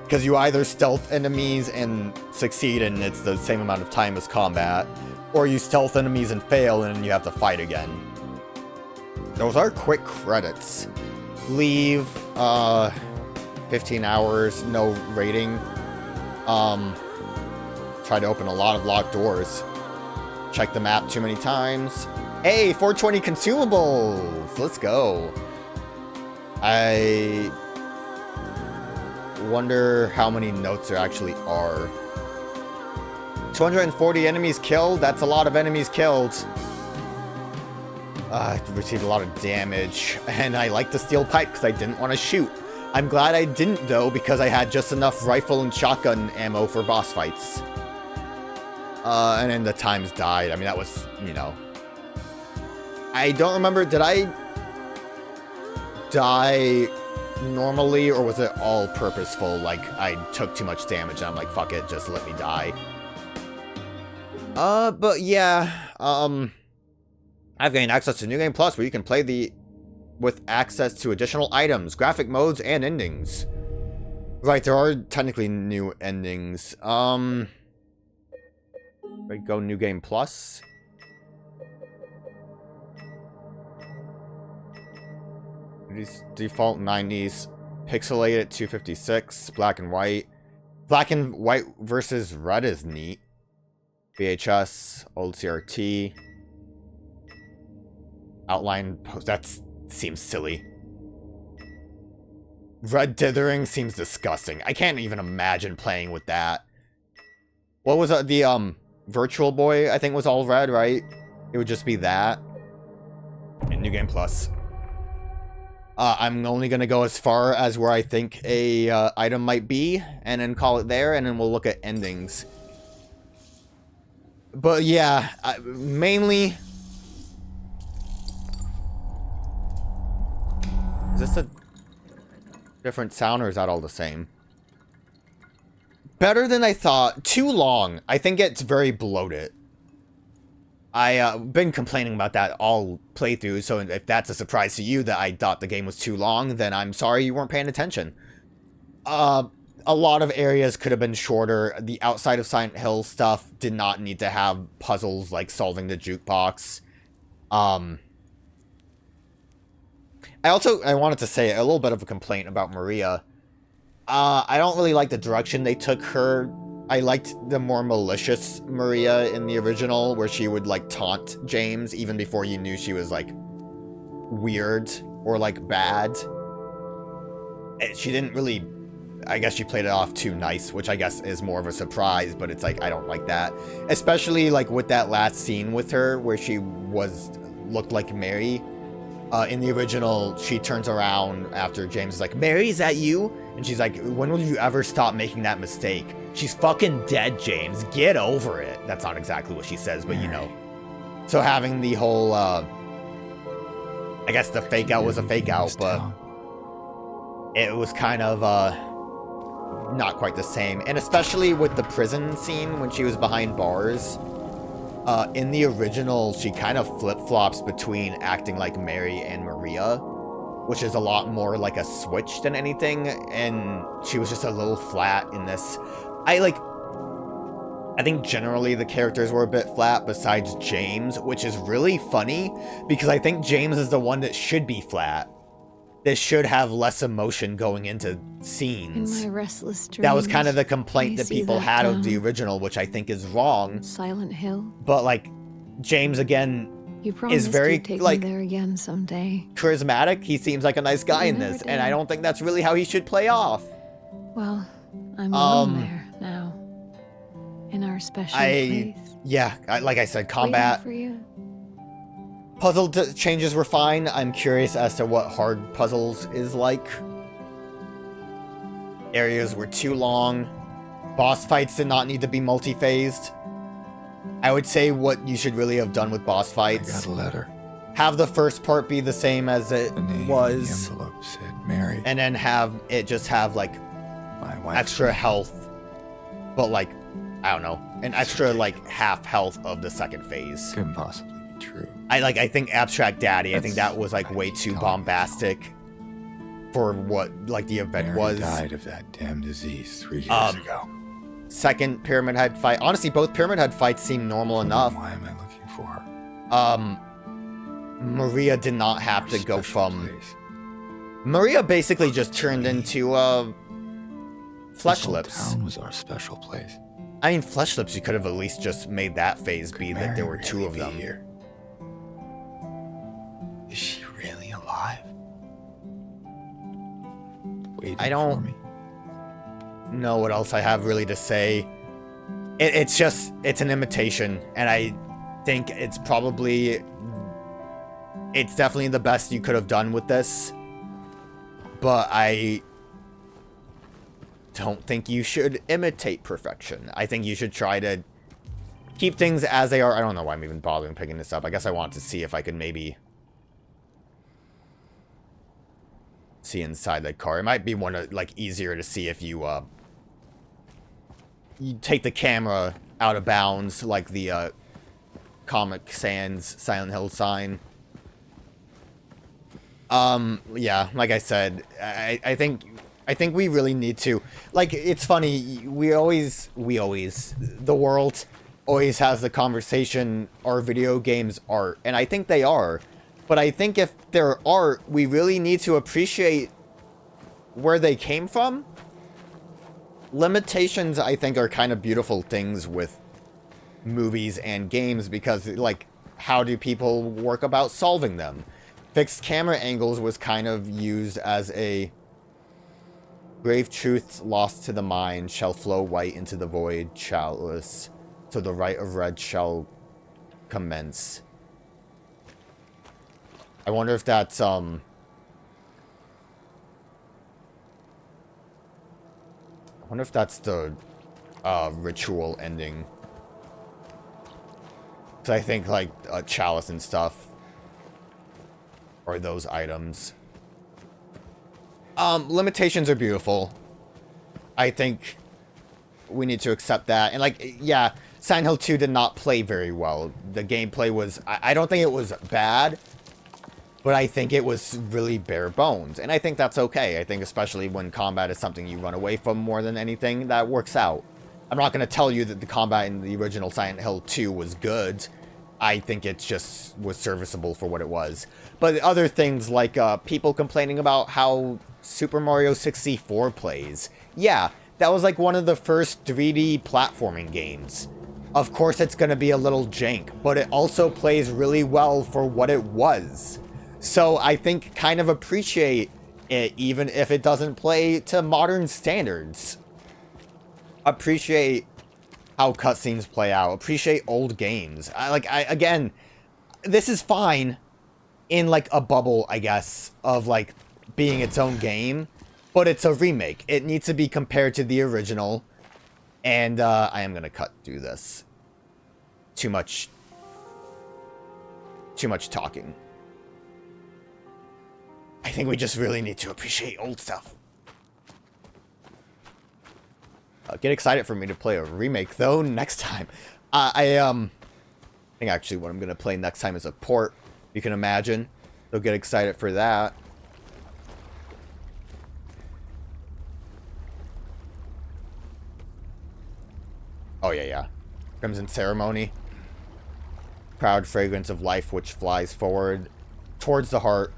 because you either stealth enemies and succeed and it's the same amount of time as combat, or you stealth enemies and fail and you have to fight again. Those are quick credits. Leave, 15 hours, no rating. Try to open a lot of locked doors. Check the map too many times. Hey, 420 consumables! Let's go. I wonder how many notes there actually are. 240 enemies killed? That's a lot of enemies killed. I received a lot of damage, and I like the steel pipe because I didn't want to shoot. I'm glad I didn't, though, because I had just enough rifle and shotgun ammo for boss fights. And then the times died. I mean, that was, you know... I don't remember, did I die normally, or was it all purposeful? Like, I took too much damage and I'm like, fuck it, just let me die. But yeah, I've gained access to New Game Plus, where you can play with access to additional items, graphic modes, and endings. Right, there are technically new endings. We go New Game Plus. These default 90s, pixelated 256, black and white. Black and white versus red is neat. VHS, old CRT. Outline post, that seems silly. Red dithering seems disgusting. I can't even imagine playing with that. What was the Virtual Boy, I think was all red, right? It would just be that. And New Game Plus. I'm only gonna go as far as where I think a item might be, and then call it there, and then we'll look at endings. But yeah, mainly... Is this a different sound, or is that all the same? Better than I thought. Too long. I think it's very bloated. I've been complaining about that all playthrough, so if that's a surprise to you that I thought the game was too long, then I'm sorry you weren't paying attention. A lot of areas could have been shorter. The outside of Silent Hill stuff did not need to have puzzles like solving the jukebox. I wanted to say a little bit of a complaint about Maria. I don't really like the direction they took her. I liked the more malicious Maria in the original, where she would, like, taunt James even before you knew she was, like, weird or, like, bad. She didn't really... I guess she played it off too nice, which I guess is more of a surprise, but it's like, I don't like that. Especially, like, with that last scene with her, where she looked like Mary. In the original, she turns around after James is like, "Mary, is that you?" And she's like, "When will you ever stop making that mistake? She's fucking dead, James. Get over it." That's not exactly what she says, but you know. So having the whole, I guess the fake out was a fake out, but it was kind of, not quite the same. And especially with the prison scene when she was behind bars. In the original, she kind of flip-flops between acting like Mary and Maria, which is a lot more like a switch than anything, and she was just a little flat in this. I think generally the characters were a bit flat besides James, which is really funny, because I think James is the one that should be flat. That should have less emotion going into scenes. In my restless dreams, that was kind of the complaint that people had of the original, which I think is wrong. Silent Hill. But like, James again is very like me there again someday. Charismatic. He seems like a nice guy in this, and I don't think that's really how he should play off. Well, I'm alone there now, in our special place. Yeah, like I said, combat. For you. Puzzle changes were fine. I'm curious as to what hard puzzles is like. Areas were too long. Boss fights did not need to be multi-phased. I would say what you should really have done with boss fights. I got a letter. Have the first part be the same as it was. The envelope said Mary. And then have it just have like extra health. But like, I don't know. An extra like half health of the second phase. Couldn't possibly be true. I think Abstract Daddy, I think that was like way too bombastic for what like the event was. Mary died of that damn disease 3 years ago. Second Pyramid Head fight. Honestly, both Pyramid Head fights seem normal enough. Why am I looking for her? Maria did not have to go from... Maria basically just turned into, Flesh Lips. Town was our special place. I mean, Flesh Lips, you could have at least just made that phase be that there were two of them. Here? Is she really alive? Waiting I don't for me? know what else I have really to say. It's an imitation, and I think it's definitely the best you could have done with this, but I don't think you should imitate perfection. I think you should try to keep things as they are. I don't know why I'm even bothering picking this up. I guess I want to see if I could maybe see inside the car. It might be one of, like, easier to see if you, you take the camera out of bounds, like the, Comic Sans Silent Hill sign. Yeah, like I said, I think we really need to, like, it's funny, the world always has the conversation, are video games art? And I think they are. But I think if they're art, we really need to appreciate where they came from. Limitations, I think, are kind of beautiful things with movies and games because, like, how do people work about solving them? Fixed camera angles was kind of used as a grave truths lost to the mind shall flow white into the void chalice, so the rite of red shall commence. I wonder if that's, I wonder if that's the, ritual ending. Because I think, like, chalice and stuff are those items. Limitations are beautiful. I think we need to accept that. And, like, yeah, Silent Hill 2 did not play very well. The gameplay was, I don't think it was bad, but I think it was really bare bones. And I think that's okay. I think especially when combat is something you run away from more than anything, that works out. I'm not going to tell you that the combat in the original Silent Hill 2 was good. I think it just was serviceable for what it was. But other things like people complaining about how Super Mario 64 plays. Yeah, that was like one of the first 3D platforming games. Of course it's going to be a little jank, but it also plays really well for what it was. So I think kind of appreciate it even if it doesn't play to modern standards. Appreciate how cutscenes play out. Appreciate old games. Again, this is fine in, like, a bubble, I guess, of, like, being its own game. But it's a remake. It needs to be compared to the original. And, I am gonna cut through this. Too much talking. I think we just really need to appreciate old stuff. Get excited for me to play a remake, though, next time. I think actually what I'm going to play next time is a port, you can imagine. So get excited for that. Oh, yeah. Crimson Ceremony. Proud fragrance of life which flies forward towards the heart.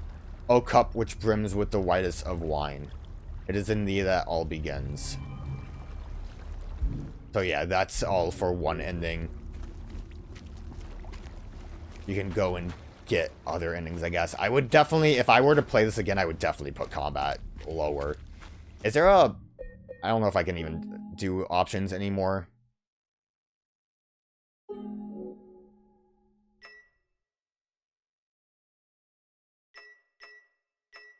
O cup which brims with the whitest of wine. It is in thee that all begins. So yeah, that's all for one ending. You can go and get other endings, I guess. I would definitely, if I were to play this again, I would definitely put combat lower. Is there a... I don't know if I can even do options anymore.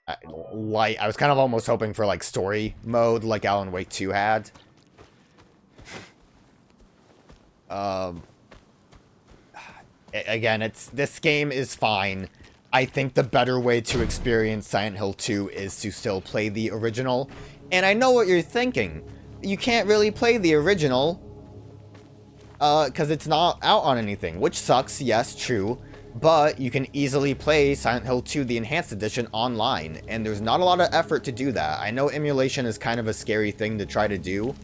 I was kind of almost hoping for, like, story mode like Alan Wake 2 had. Again, this game is fine. I think the better way to experience Silent Hill 2 is to still play the original. And I know what you're thinking. You can't really play the original, because it's not out on anything, which sucks, yes, true. But you can easily play Silent Hill 2, the Enhanced Edition, online, and there's not a lot of effort to do that. I know emulation is kind of a scary thing to try to do,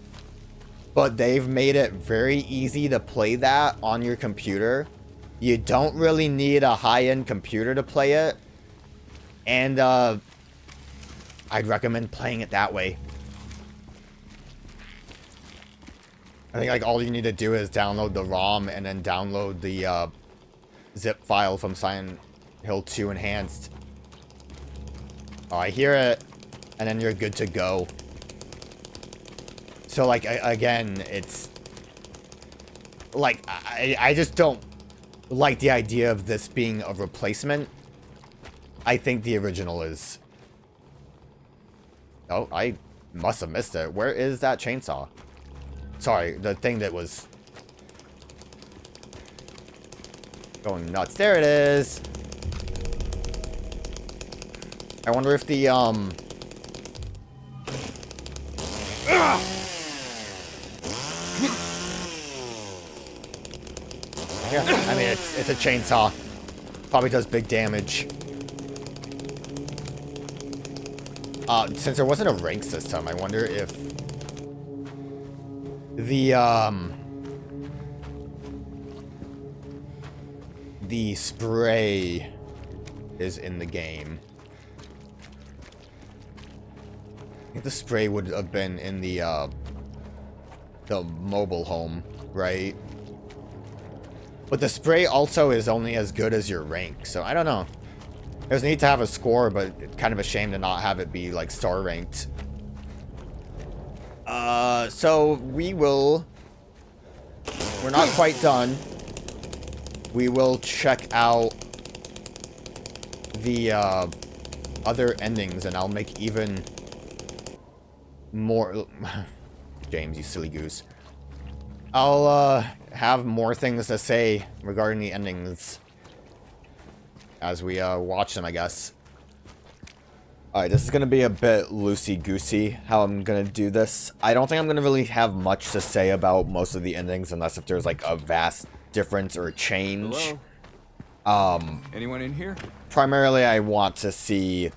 but they've made it very easy to play that on your computer. You don't really need a high-end computer to play it, and I'd recommend playing it that way. I think, like, all you need to do is download the ROM and then download the zip file from Silent Hill 2 Enhanced. Oh, I hear it, and then you're good to go. So, like, again, it's... Like, I just don't like the idea of this being a replacement. I think the original is... Oh, I must have missed it. Where is that chainsaw? Sorry, the thing that was... going nuts. There it is! I wonder if the, Yeah, I mean, it's a chainsaw. Probably does big damage. Since there wasn't a rank system, I wonder if the spray is in the game. I think the spray would have been in the mobile home, right? But the spray also is only as good as your rank, so I don't know. There's a need to have a score, but it's kind of a shame to not have it be, like, star ranked. So we will... We're not quite done. We will check out the other endings, and I'll make even more... James, you silly goose. I'll have more things to say regarding the endings as we watch them, I guess. Alright, this is going to be a bit loosey-goosey how I'm going to do this. I don't think I'm going to really have much to say about most of the endings unless if there's like a vast difference or change. Hello? Anyone in here? Primarily, I want to see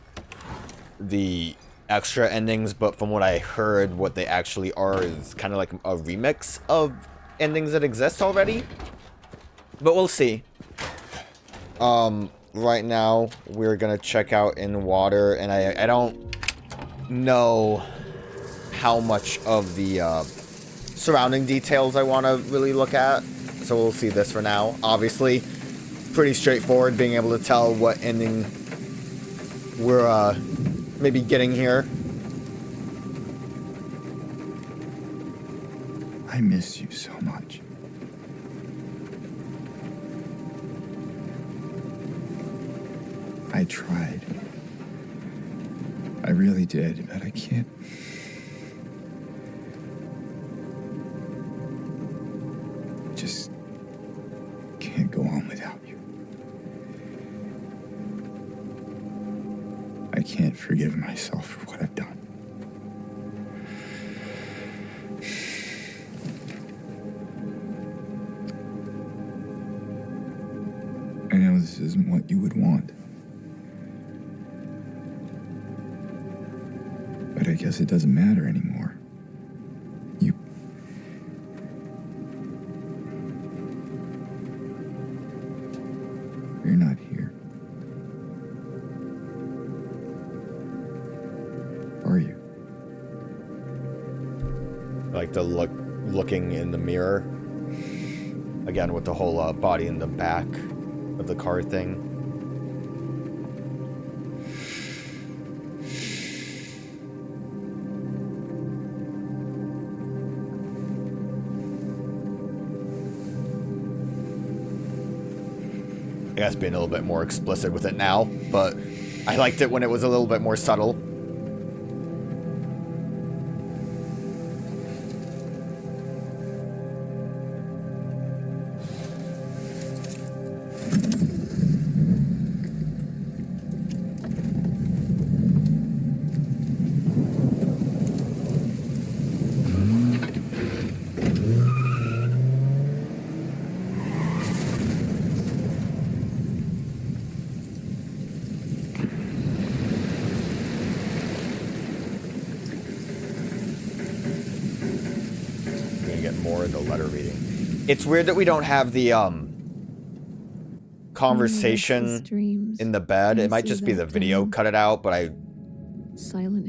the extra endings, but from what I heard, what they actually are is kind of like a remix of endings that exist already. But we'll see. Right now, we're gonna check out In Water, and I don't know how much of the surrounding details I want to really look at, so we'll see this for now. Obviously, pretty straightforward being able to tell what ending we're maybe getting here. I miss you so much. I tried. I really did, but I can't. Just can't go on without you. I can't forgive myself for what I've done. I know this isn't what you would want. But I guess it doesn't matter anymore. You're not here. Are you? Like the looking in the mirror. Again, with the whole body in the back of the car thing. I guess being a little bit more explicit with it now, but I liked it when it was a little bit more subtle. It's weird that we don't have the conversation in the bed. It might just be the video cut it out, but I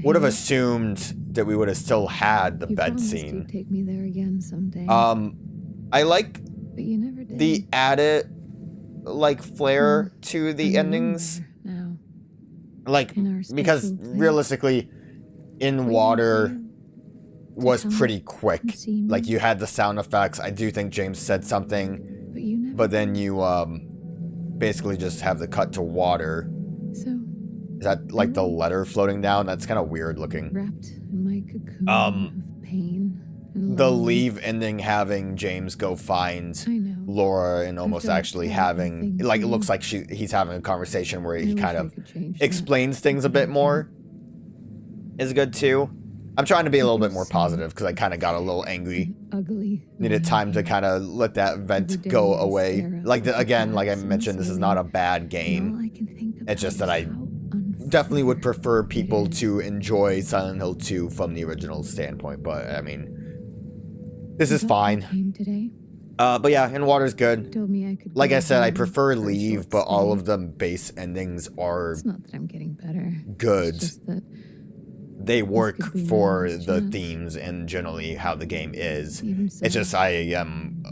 would have assumed that we would have still had the bed scene. Take me there again someday. I like but you never did. the added like flair to the endings. Now. Like because realistically, In Water was pretty quick. Like you had the sound effects. I do think James said something, but then you basically just have the cut to water. So is that like the letter floating down? That's kind of weird looking. Wrapped in my cocoon of pain and the leave ending having James go find Laura and almost actually having like it looks like he's having a conversation where he kind of explains things a bit more is good too. I'm trying to be a little bit more positive because I kind of got a little angry. Ugly. Needed time to kind of let that vent go away. Like, again, like I mentioned, this is not a bad game. It's just that I definitely would prefer people to enjoy Silent Hill 2 from the original standpoint. But, I mean, this is fine. But yeah, and Water's good. Like I said, I prefer Leave, but all of the base endings are It's not that I'm getting better. good. It's just that They work could be my for last the chance. themes and generally how the game is. Even so, It's just I'm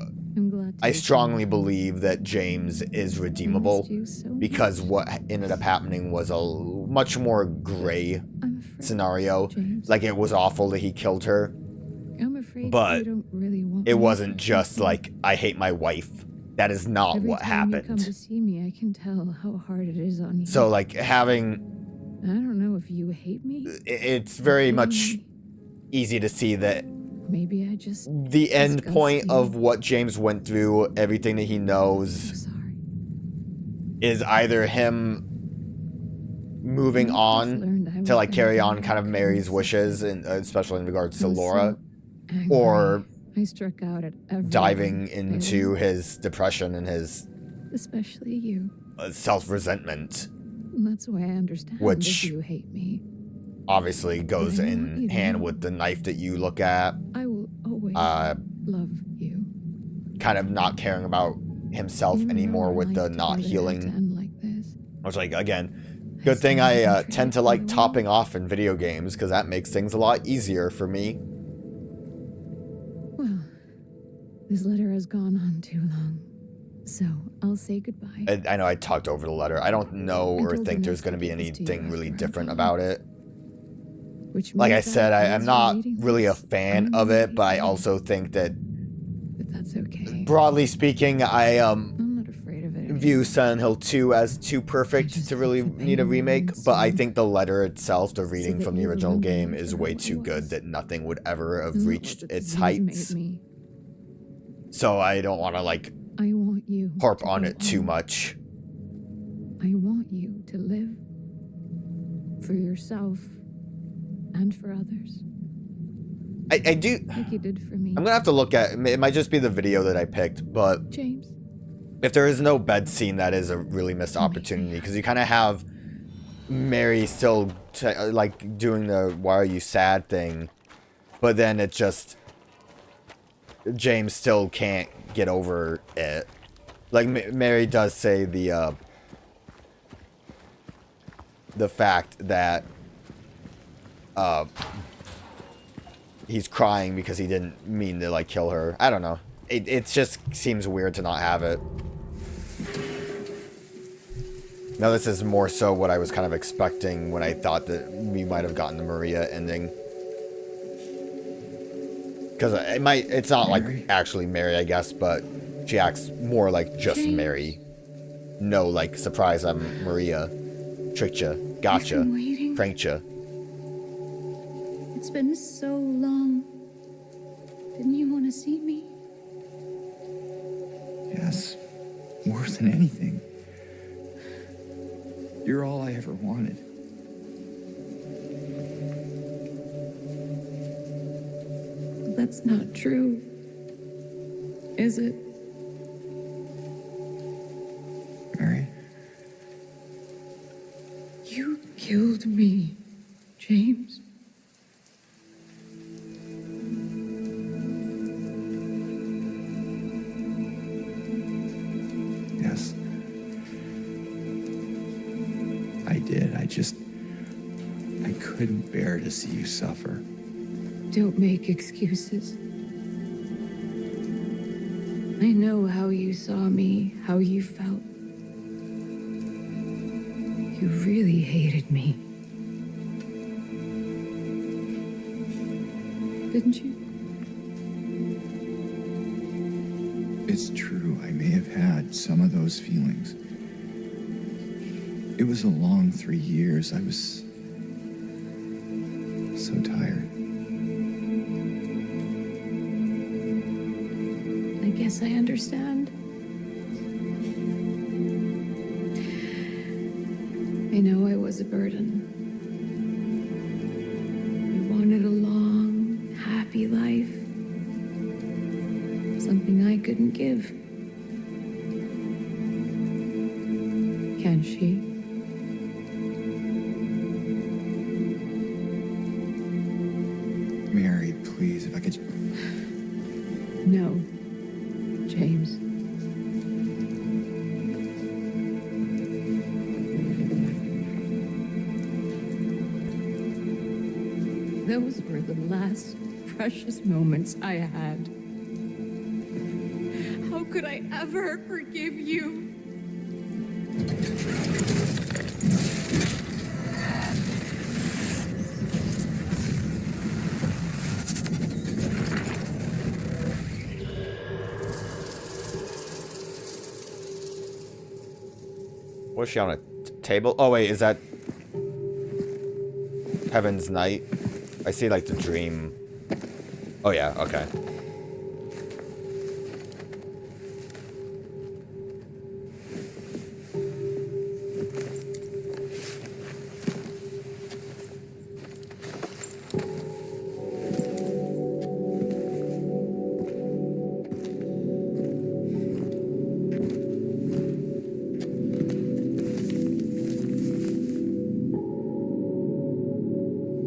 glad to I be strongly here. believe that James is redeemable I missed you so because much. what ended up happening was a much more gray I'm afraid, scenario. James. Like, it was awful that he killed her, I'm afraid but you don't really want it me wasn't to just keep you. like, I hate my wife. That is not Every what time you come to happened. see me, I can tell how hard it is on you. So, like, having... I don't know if you hate me. It's very much Maybe- easy to see that Maybe I just. the end disgust point you. of what James went through, everything that he I'm knows, sorry. is either him moving When I first on learned I was to like gonna carry die, on kind I of couldn't Mary's sit wishes, there. and especially in regards I to was Laura, so angry. or I struck out at everyone. diving I into loved, his depression and his especially you. self-resentment. And that's why I understand Which- if you hate me. Obviously goes I want in you to hand know. with the knife that you look at, I will always love you. kind of not caring about himself Even though anymore our with the life not together had to healing. end like this, Which, like, again, I good thing still I haven't tend to traded like for the topping world. off in video games because that makes things a lot easier for me. Well, this letter has gone on too long. So I'll say goodbye. I know I talked over the letter. I don't know I or told think him there's I'd going to be get this to you anything really after I'm different gone. about it. Which Like I means said, that I'm as not you're reading really a this, fan I'm of it, but I ready. also think that, But that's okay. broadly speaking, I I'm not afraid of it. view Silent Hill 2 as too I perfect just to hope really the need a pain remake, ends but I soon. think the letter itself, the reading that from the you original remember game, me is for way who I too good was. that nothing would ever have And not reached what the its disease heights. made me. So I don't want to, like, I want you harp to on go it too on. much. I want you to live for yourself and for others, I do... like you did for me. I'm gonna have to look at... It might just be the video that I picked, but James, if there is no bed scene, that is a really missed Amazing. opportunity, because you kind of have Mary still like doing the "why are you sad" thing, but then it just James still can't get over it. Like Mary does say the fact that he's crying because he didn't mean to like kill her. I don't know. It just seems weird to not have it. Now this is more so what I was kind of expecting when I thought that we might have gotten the Maria ending. Because it's not like actually Mary, I guess, but she acts more like just James. Mary. No, like, surprise, I'm Maria. Tricked ya, gotcha, been waiting. pranked ya. It's been so long. Didn't you want to see me? Yes, more than anything. You're all I ever wanted. That's not true. Is it? Mary, You killed me, James. yes. I did. I couldn't bear to see you suffer. Don't make excuses. I know how you saw me, how you felt. You really hated me. Didn't you? It's true, I may have had some of those feelings. It was a long 3 years. I was so tired. I guess I understand. I know I was a burden. You wanted a long couldn't give. Can she? Mary, please, if I could. No, James. Those were the last precious moments I had. How could I ever forgive you? Was she on a table? Oh wait, is that Heaven's Night? I see like the dream. Oh yeah, okay.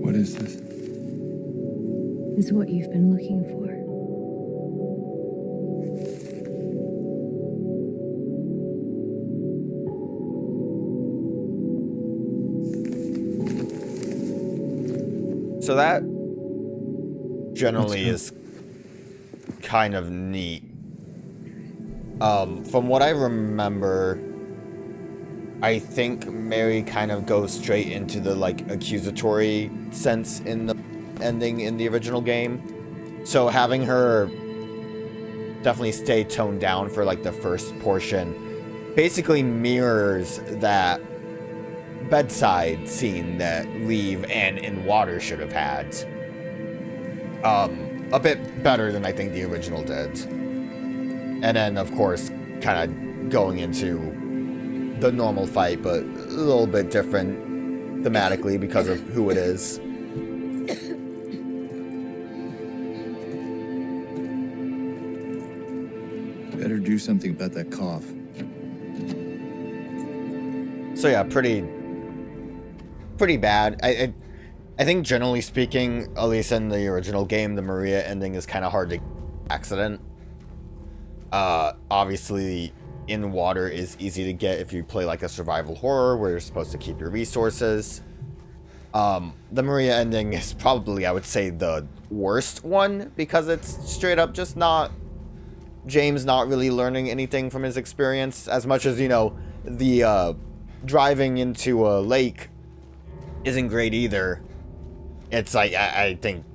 What is this? Is what you've been looking for. So that generally is kind of neat. From what I remember, I think Mary kind of goes straight into the like accusatory sense in the ending in the original game. So having her definitely stay toned down for like the first portion basically mirrors that bedside scene that Leave and In Water should have had. A bit better than I think the original did. And then, of course, kind of going into the normal fight, but a little bit different thematically because of who it is. Better do something about that cough. So yeah, pretty bad. I think generally speaking, at least in the original game, the Maria ending is kind of hard to accident. Obviously, In Water is easy to get if you play like a survival horror where you're supposed to keep your resources. The Maria ending is probably, I would say, the worst one because it's straight up just not James not really learning anything from his experience as much as, you know, the driving into a lake isn't great either. It's like, I think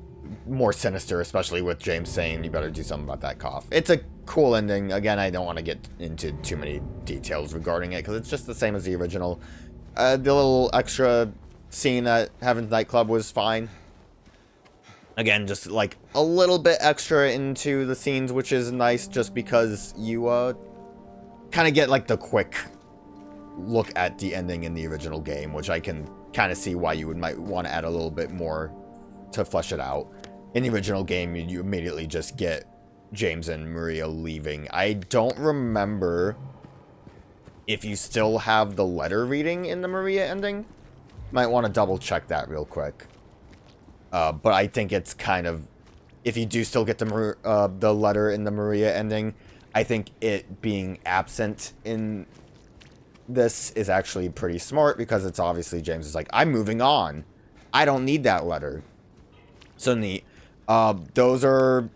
more sinister, especially with James saying you better do something about that cough. It's a cool ending. Again, I don't want to get into too many details regarding it because it's just the same as the original. The little extra scene at Heaven's Nightclub was fine. Again, just like a little bit extra into the scenes, which is nice just because you kind of get like the quick look at the ending in the original game, which I can kind of see why you might want to add a little bit more to flesh it out. In the original game, you immediately just get James and Maria leaving. I don't remember if you still have the letter reading in the Maria ending. Might want to double check that real quick. But I think it's kind of, if you do still get the letter in the Maria ending, I think it being absent in this is actually pretty smart because it's obviously James is like, I'm moving on. I don't need that letter. So neat. Those are,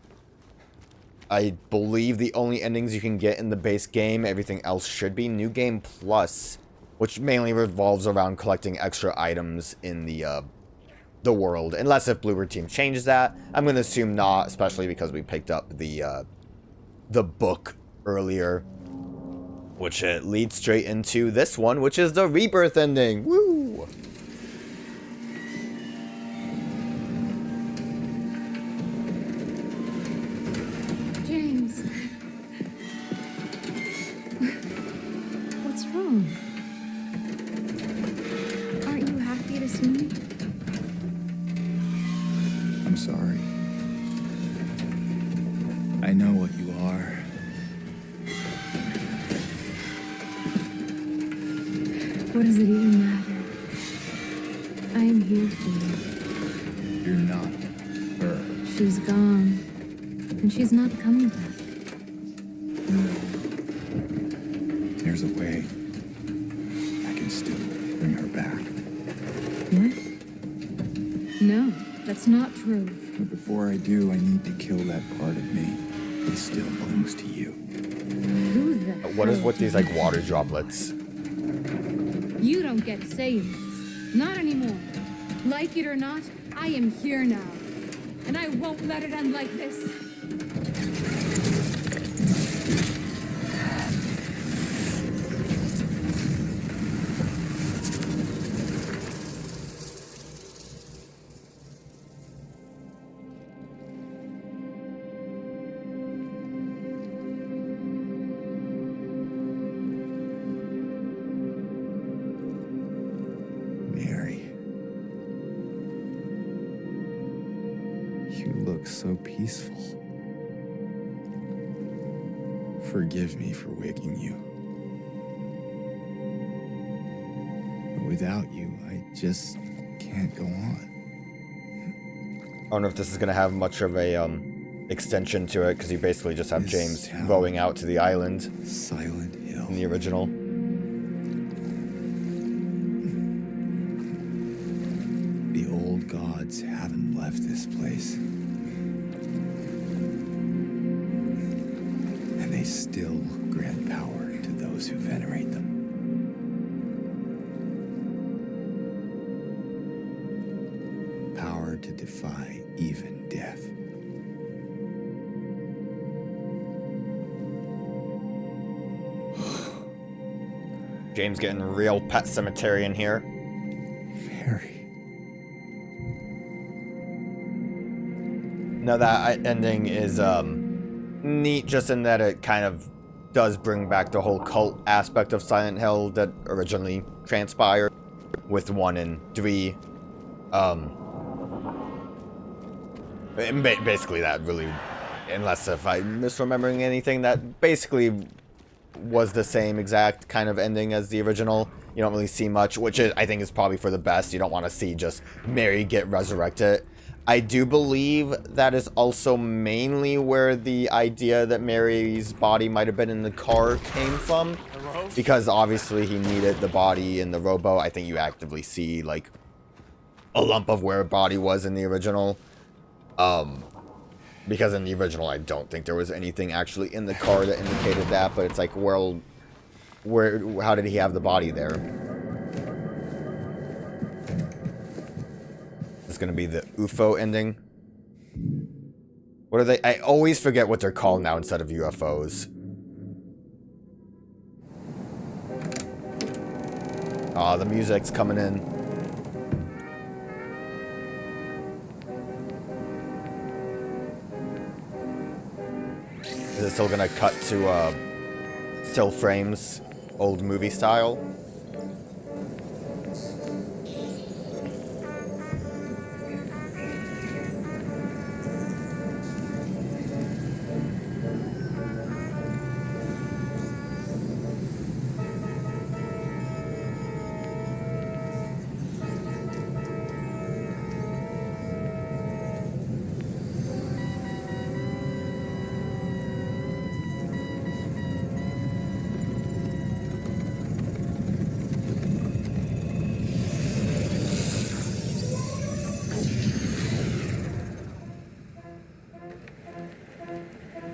I believe, the only endings you can get in the base game. Everything else should be New Game Plus, which mainly revolves around collecting extra items in the world, unless if Bloober Team changes that. I'm going to assume not, especially because we picked up the book earlier, which it leads straight into this one, which is the Rebirth ending. Woo! James. What's wrong? Aren't you happy to see me? I'm sorry. I know what you are. She's gone. And she's not coming back. There's a way. I can still bring her back. What? No, that's not true. But before I do, I need to kill that part of me that still clings to you. Who the What is hell with do these you like water droplets? You don't get a say in this. Not anymore. Like it or not, I am here now. And I won't let it end like this. So peaceful. Forgive me for waking you. But without you, I just can't go on. I don't know if this is gonna have much of a extension to it, because you basically just have James rowing out to the island. Silent Hill. In the original. The old gods haven't left this place. They still grant power to those who venerate them. Power to defy even death. James getting real Pet Cemetery in here. Very. Now that ending is neat, just in that it kind of does bring back the whole cult aspect of Silent Hill that originally transpired with 1 and 3. Basically that really, unless if I'm misremembering anything, that basically was the same exact kind of ending as the original. You don't really see much, which I think is probably for the best. You don't want to see just Mary get resurrected. I do believe that is also mainly where the idea that Mary's body might have been in the car came from. Because obviously he needed the body in the rowboat. I think you actively see like a lump of where her body was in the original. Because in the original I don't think there was anything actually in the car that indicated that, but it's like, well, how did he have the body there? It's gonna be the UFO ending. What are they? I always forget what they're called now instead of UFOs. Ah, the music's coming in. Is it still gonna cut to still frames, old movie style?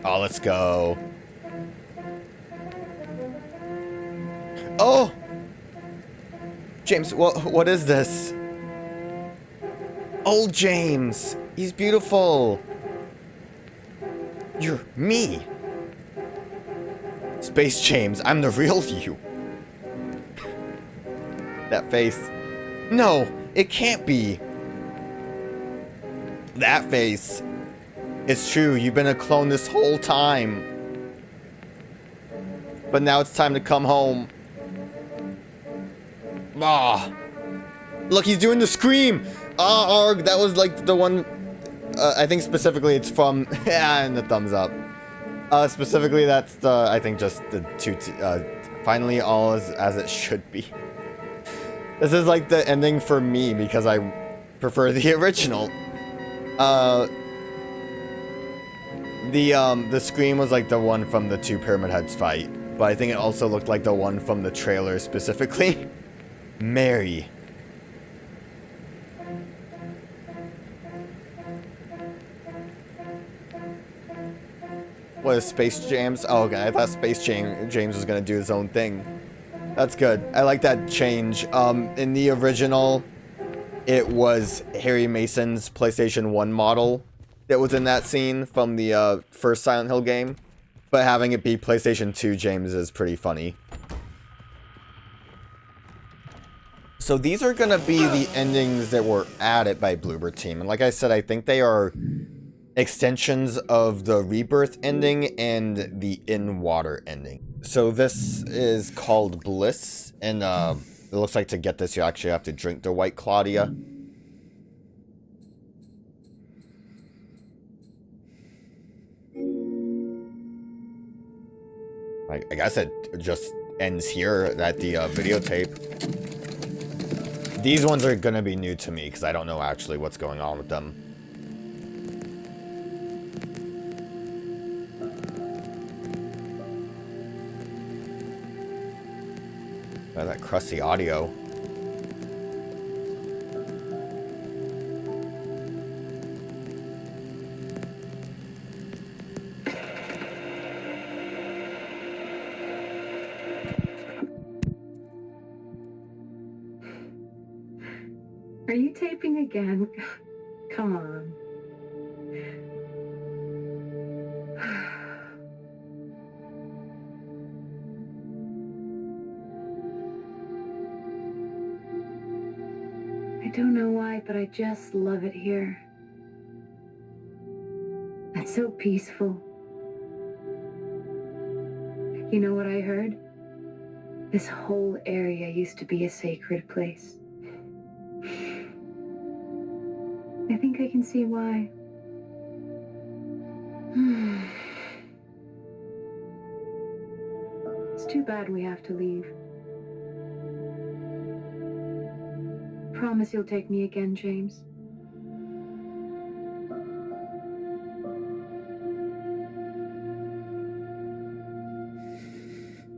Oh, let's go. Oh! James, what is this? Oh, James! He's beautiful! You're me! Space James, I'm the real you. That face. No, it can't be. That face. It's true, you've been a clone this whole time. But now it's time to come home. Ah. Look, he's doing the scream! Ah, arg, that was like the one... I think specifically it's from... and the thumbs up. Specifically, that's the... I think just the two... finally, all is as it should be. This is like the ending for me, because I prefer the original. The scream was like the one from the two Pyramid Heads fight, but I think it also looked like the one from the trailer specifically. Mary. What is Space James? Oh, okay. I thought James was gonna do his own thing. That's good. I like that change. In the original, it was Harry Mason's PlayStation 1 model that was in that scene from the first Silent Hill game. But having it be PlayStation 2 James is pretty funny. So these are gonna be the endings that were added by Bloober Team. And like I said, I think they are extensions of the Rebirth ending and the In Water ending. So this is called Bliss, and it looks like to get this you actually have to drink the White Claudia. I guess it just ends here at the videotape. These ones are gonna be new to me because I don't know actually what's going on with them. That crusty audio. Are you taping again? Come on. I don't know why, but I just love it here. It's so peaceful. You know what I heard? This whole area used to be a sacred place. I think I can see why. It's too bad we have to leave. Promise you'll take me again, James.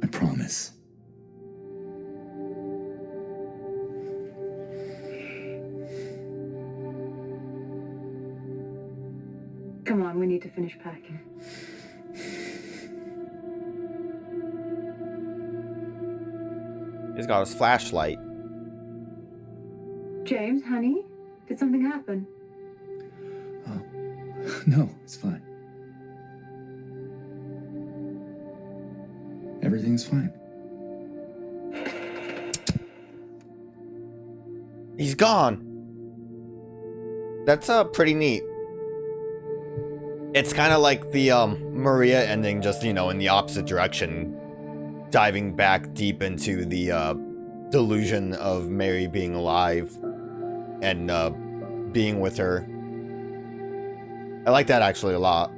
I promise. Come on, we need to finish packing. He's got his flashlight. James, honey, did something happen? Oh, no, it's fine. Everything's fine. He's gone. That's pretty neat. It's kind of like the Maria ending, just, you know, in the opposite direction. Diving back deep into the delusion of Mary being alive and being with her. I like that actually a lot.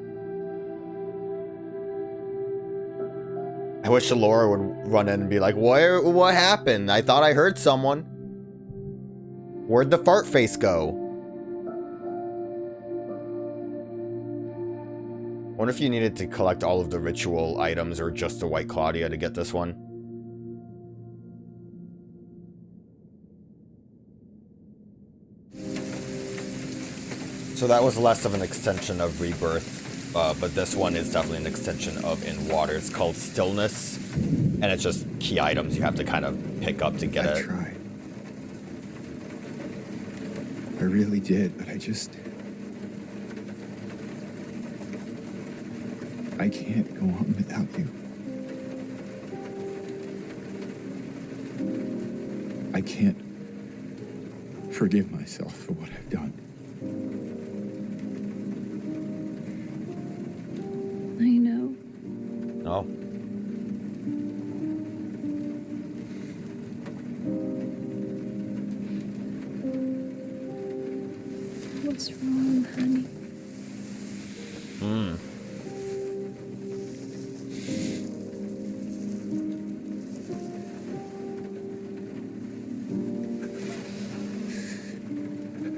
I wish Laura would run in and be like, what happened? I thought I heard someone. Where'd the fart face go? Wonder if you needed to collect all of the ritual items or just the White Claudia to get this one. So that was less of an extension of Rebirth, but this one is definitely an extension of In Water. It's called Stillness, and it's just key items you have to kind of pick up to get it. I tried. I really did, but I can't go on without you. I can't forgive myself for what I've done. I know. Oh. What's wrong, honey?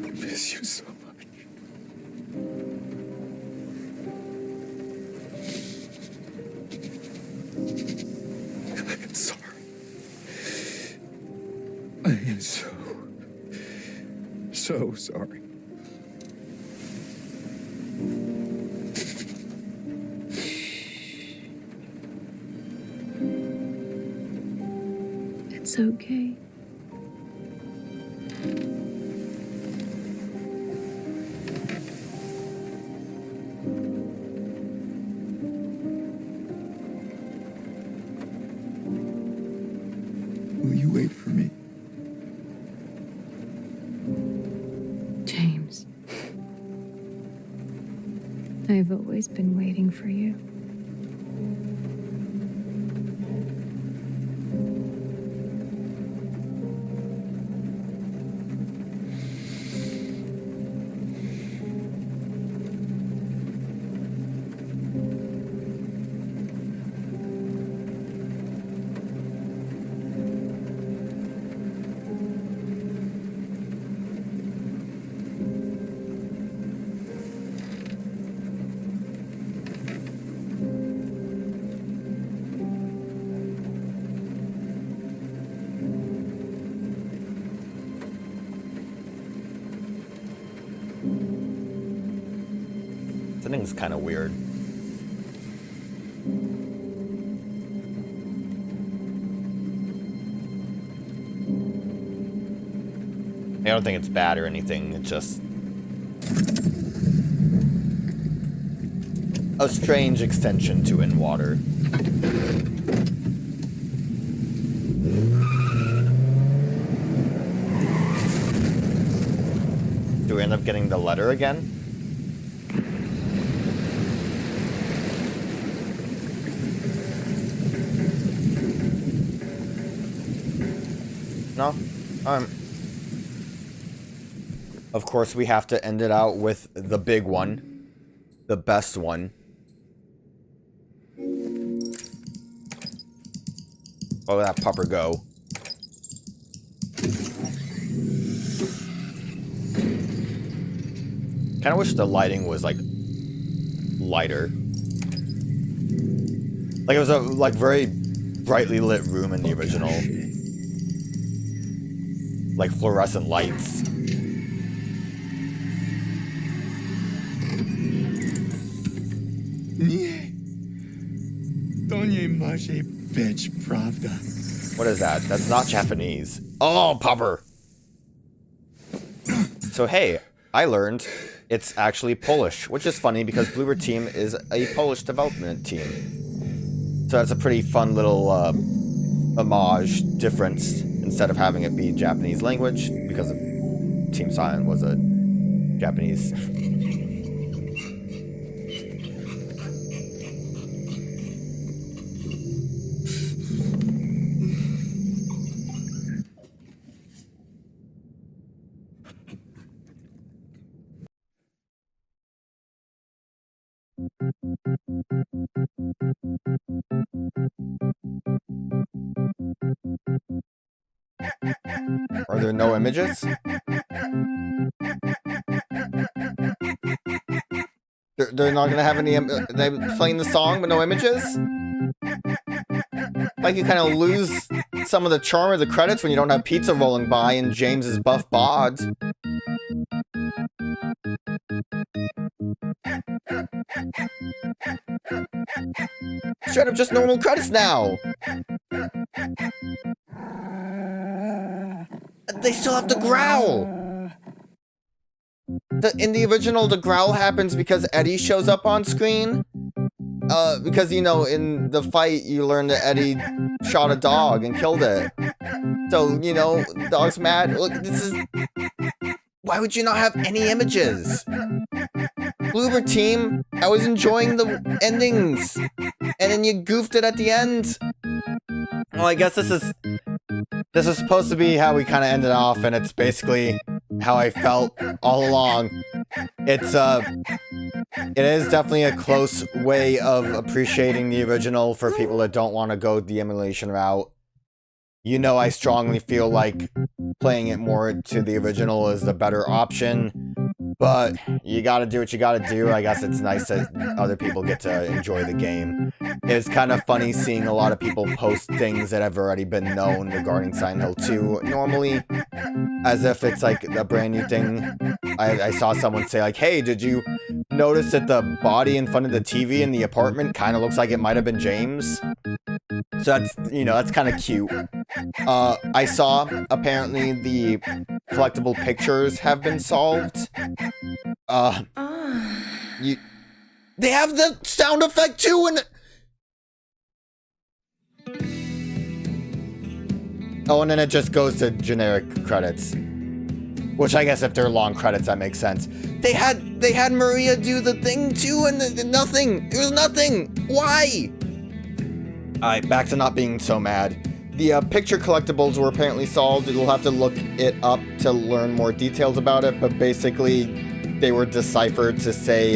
I miss you so much. so sorry. It's okay. Will you wait for me? James. I've always been waiting for you. This thing's kind of weird. I don't think it's bad or anything, it's just a strange extension to in water. Do we end up getting the letter again? No? Of course, we have to end it out with the big one. The best one. Oh, that pupper go. Kinda wish the lighting was, like, lighter. Like, it was a, like, very brightly lit room in the original. Like, fluorescent lights. What is that? That's not Japanese. Oh, pupper! So, hey, I learned it's actually Polish, which is funny because Bloober Team is a Polish development team. So that's a pretty fun little homage difference instead of having it be Japanese language, because Team Silent was a Japanese. Are there no images? They're not gonna have any. They playing the song but no images. Like you kind of lose some of the charm of the credits when you don't have pizza rolling by and James's buff bod. Straight up just normal credits now. They still have to growl. In the original, the growl happens because Eddie shows up on screen. Because, you know, in the fight, you learn that Eddie shot a dog and killed it. So, you know, the dog's mad. Look, this is... Why would you not have any images? Bloober Team, I was enjoying the endings. And then you goofed it at the end. Well, I guess this is supposed to be how we kind of ended off, and it's basically how I felt all along. It is definitely a close way of appreciating the original for people that don't want to go the emulation route. You know, I strongly feel like playing it more to the original is the better option, But you gotta do what you gotta do. I guess it's nice that other people get to enjoy the game. It's kind of funny seeing a lot of people post things that have already been known regarding Silent Hill 2, normally as if it's like a brand new thing. I saw someone say like, hey, did you notice that the body in front of the TV in the apartment kind of looks like it might have been James? So that's, you know, that's kind of cute. I saw, apparently, the collectible pictures have been solved. They have the sound effect too, and... Oh, and then it just goes to generic credits. Which I guess if they're long credits, that makes sense. They had Maria do the thing too, and nothing. There was nothing. Why? Alright, back to not being so mad. The picture collectibles were apparently solved. We'll have to look it up to learn more details about it, but basically they were deciphered to say,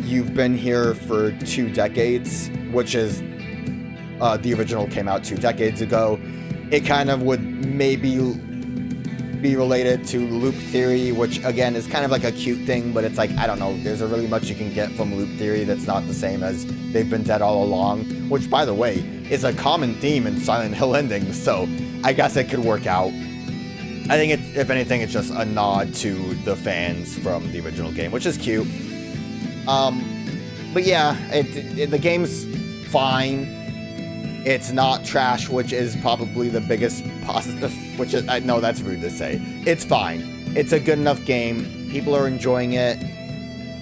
you've been here for 2 decades, which is, the original came out 2 decades ago. It kind of would maybe be related to loop theory, which again is kind of like a cute thing, but it's like, I don't know, there's a really much you can get from loop theory that's not the same as they've been dead all along, which by the way is a common theme in Silent Hill endings, so I guess it could work out. I think if anything, it's just a nod to the fans from the original game, which is cute. But yeah, the game's fine. It's not trash, which is probably the biggest positive, which is, no, that's rude to say. It's fine. It's a good enough game. People are enjoying it.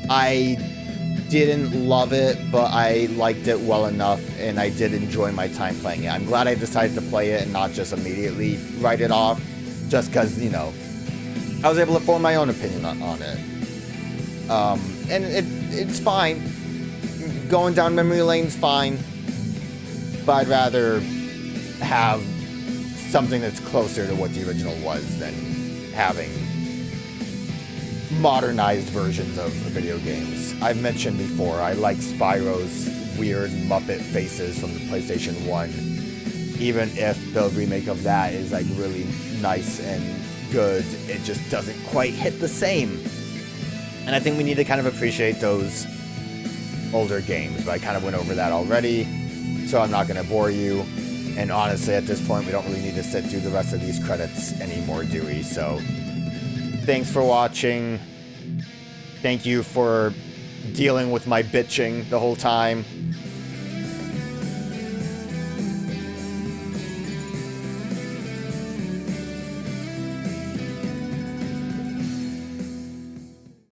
I didn't love it, but I liked it well enough, and I did enjoy my time playing it. I'm glad I decided to play it and not just immediately write it off, just because, you know, I was able to form my own opinion on it. And it's fine. Going down memory lane's fine. But I'd rather have something that's closer to what the original was than having modernized versions of video games. I've mentioned before, I like Spyro's weird Muppet faces from the PlayStation 1, even if the remake of that is like really nice and good, it just doesn't quite hit the same. And I think we need to kind of appreciate those older games, but I kind of went over that already. So I'm not going to bore you, and honestly at this point we don't really need to sit through the rest of these credits anymore, do we? So thanks for watching. Thank you for dealing with my bitching the whole time.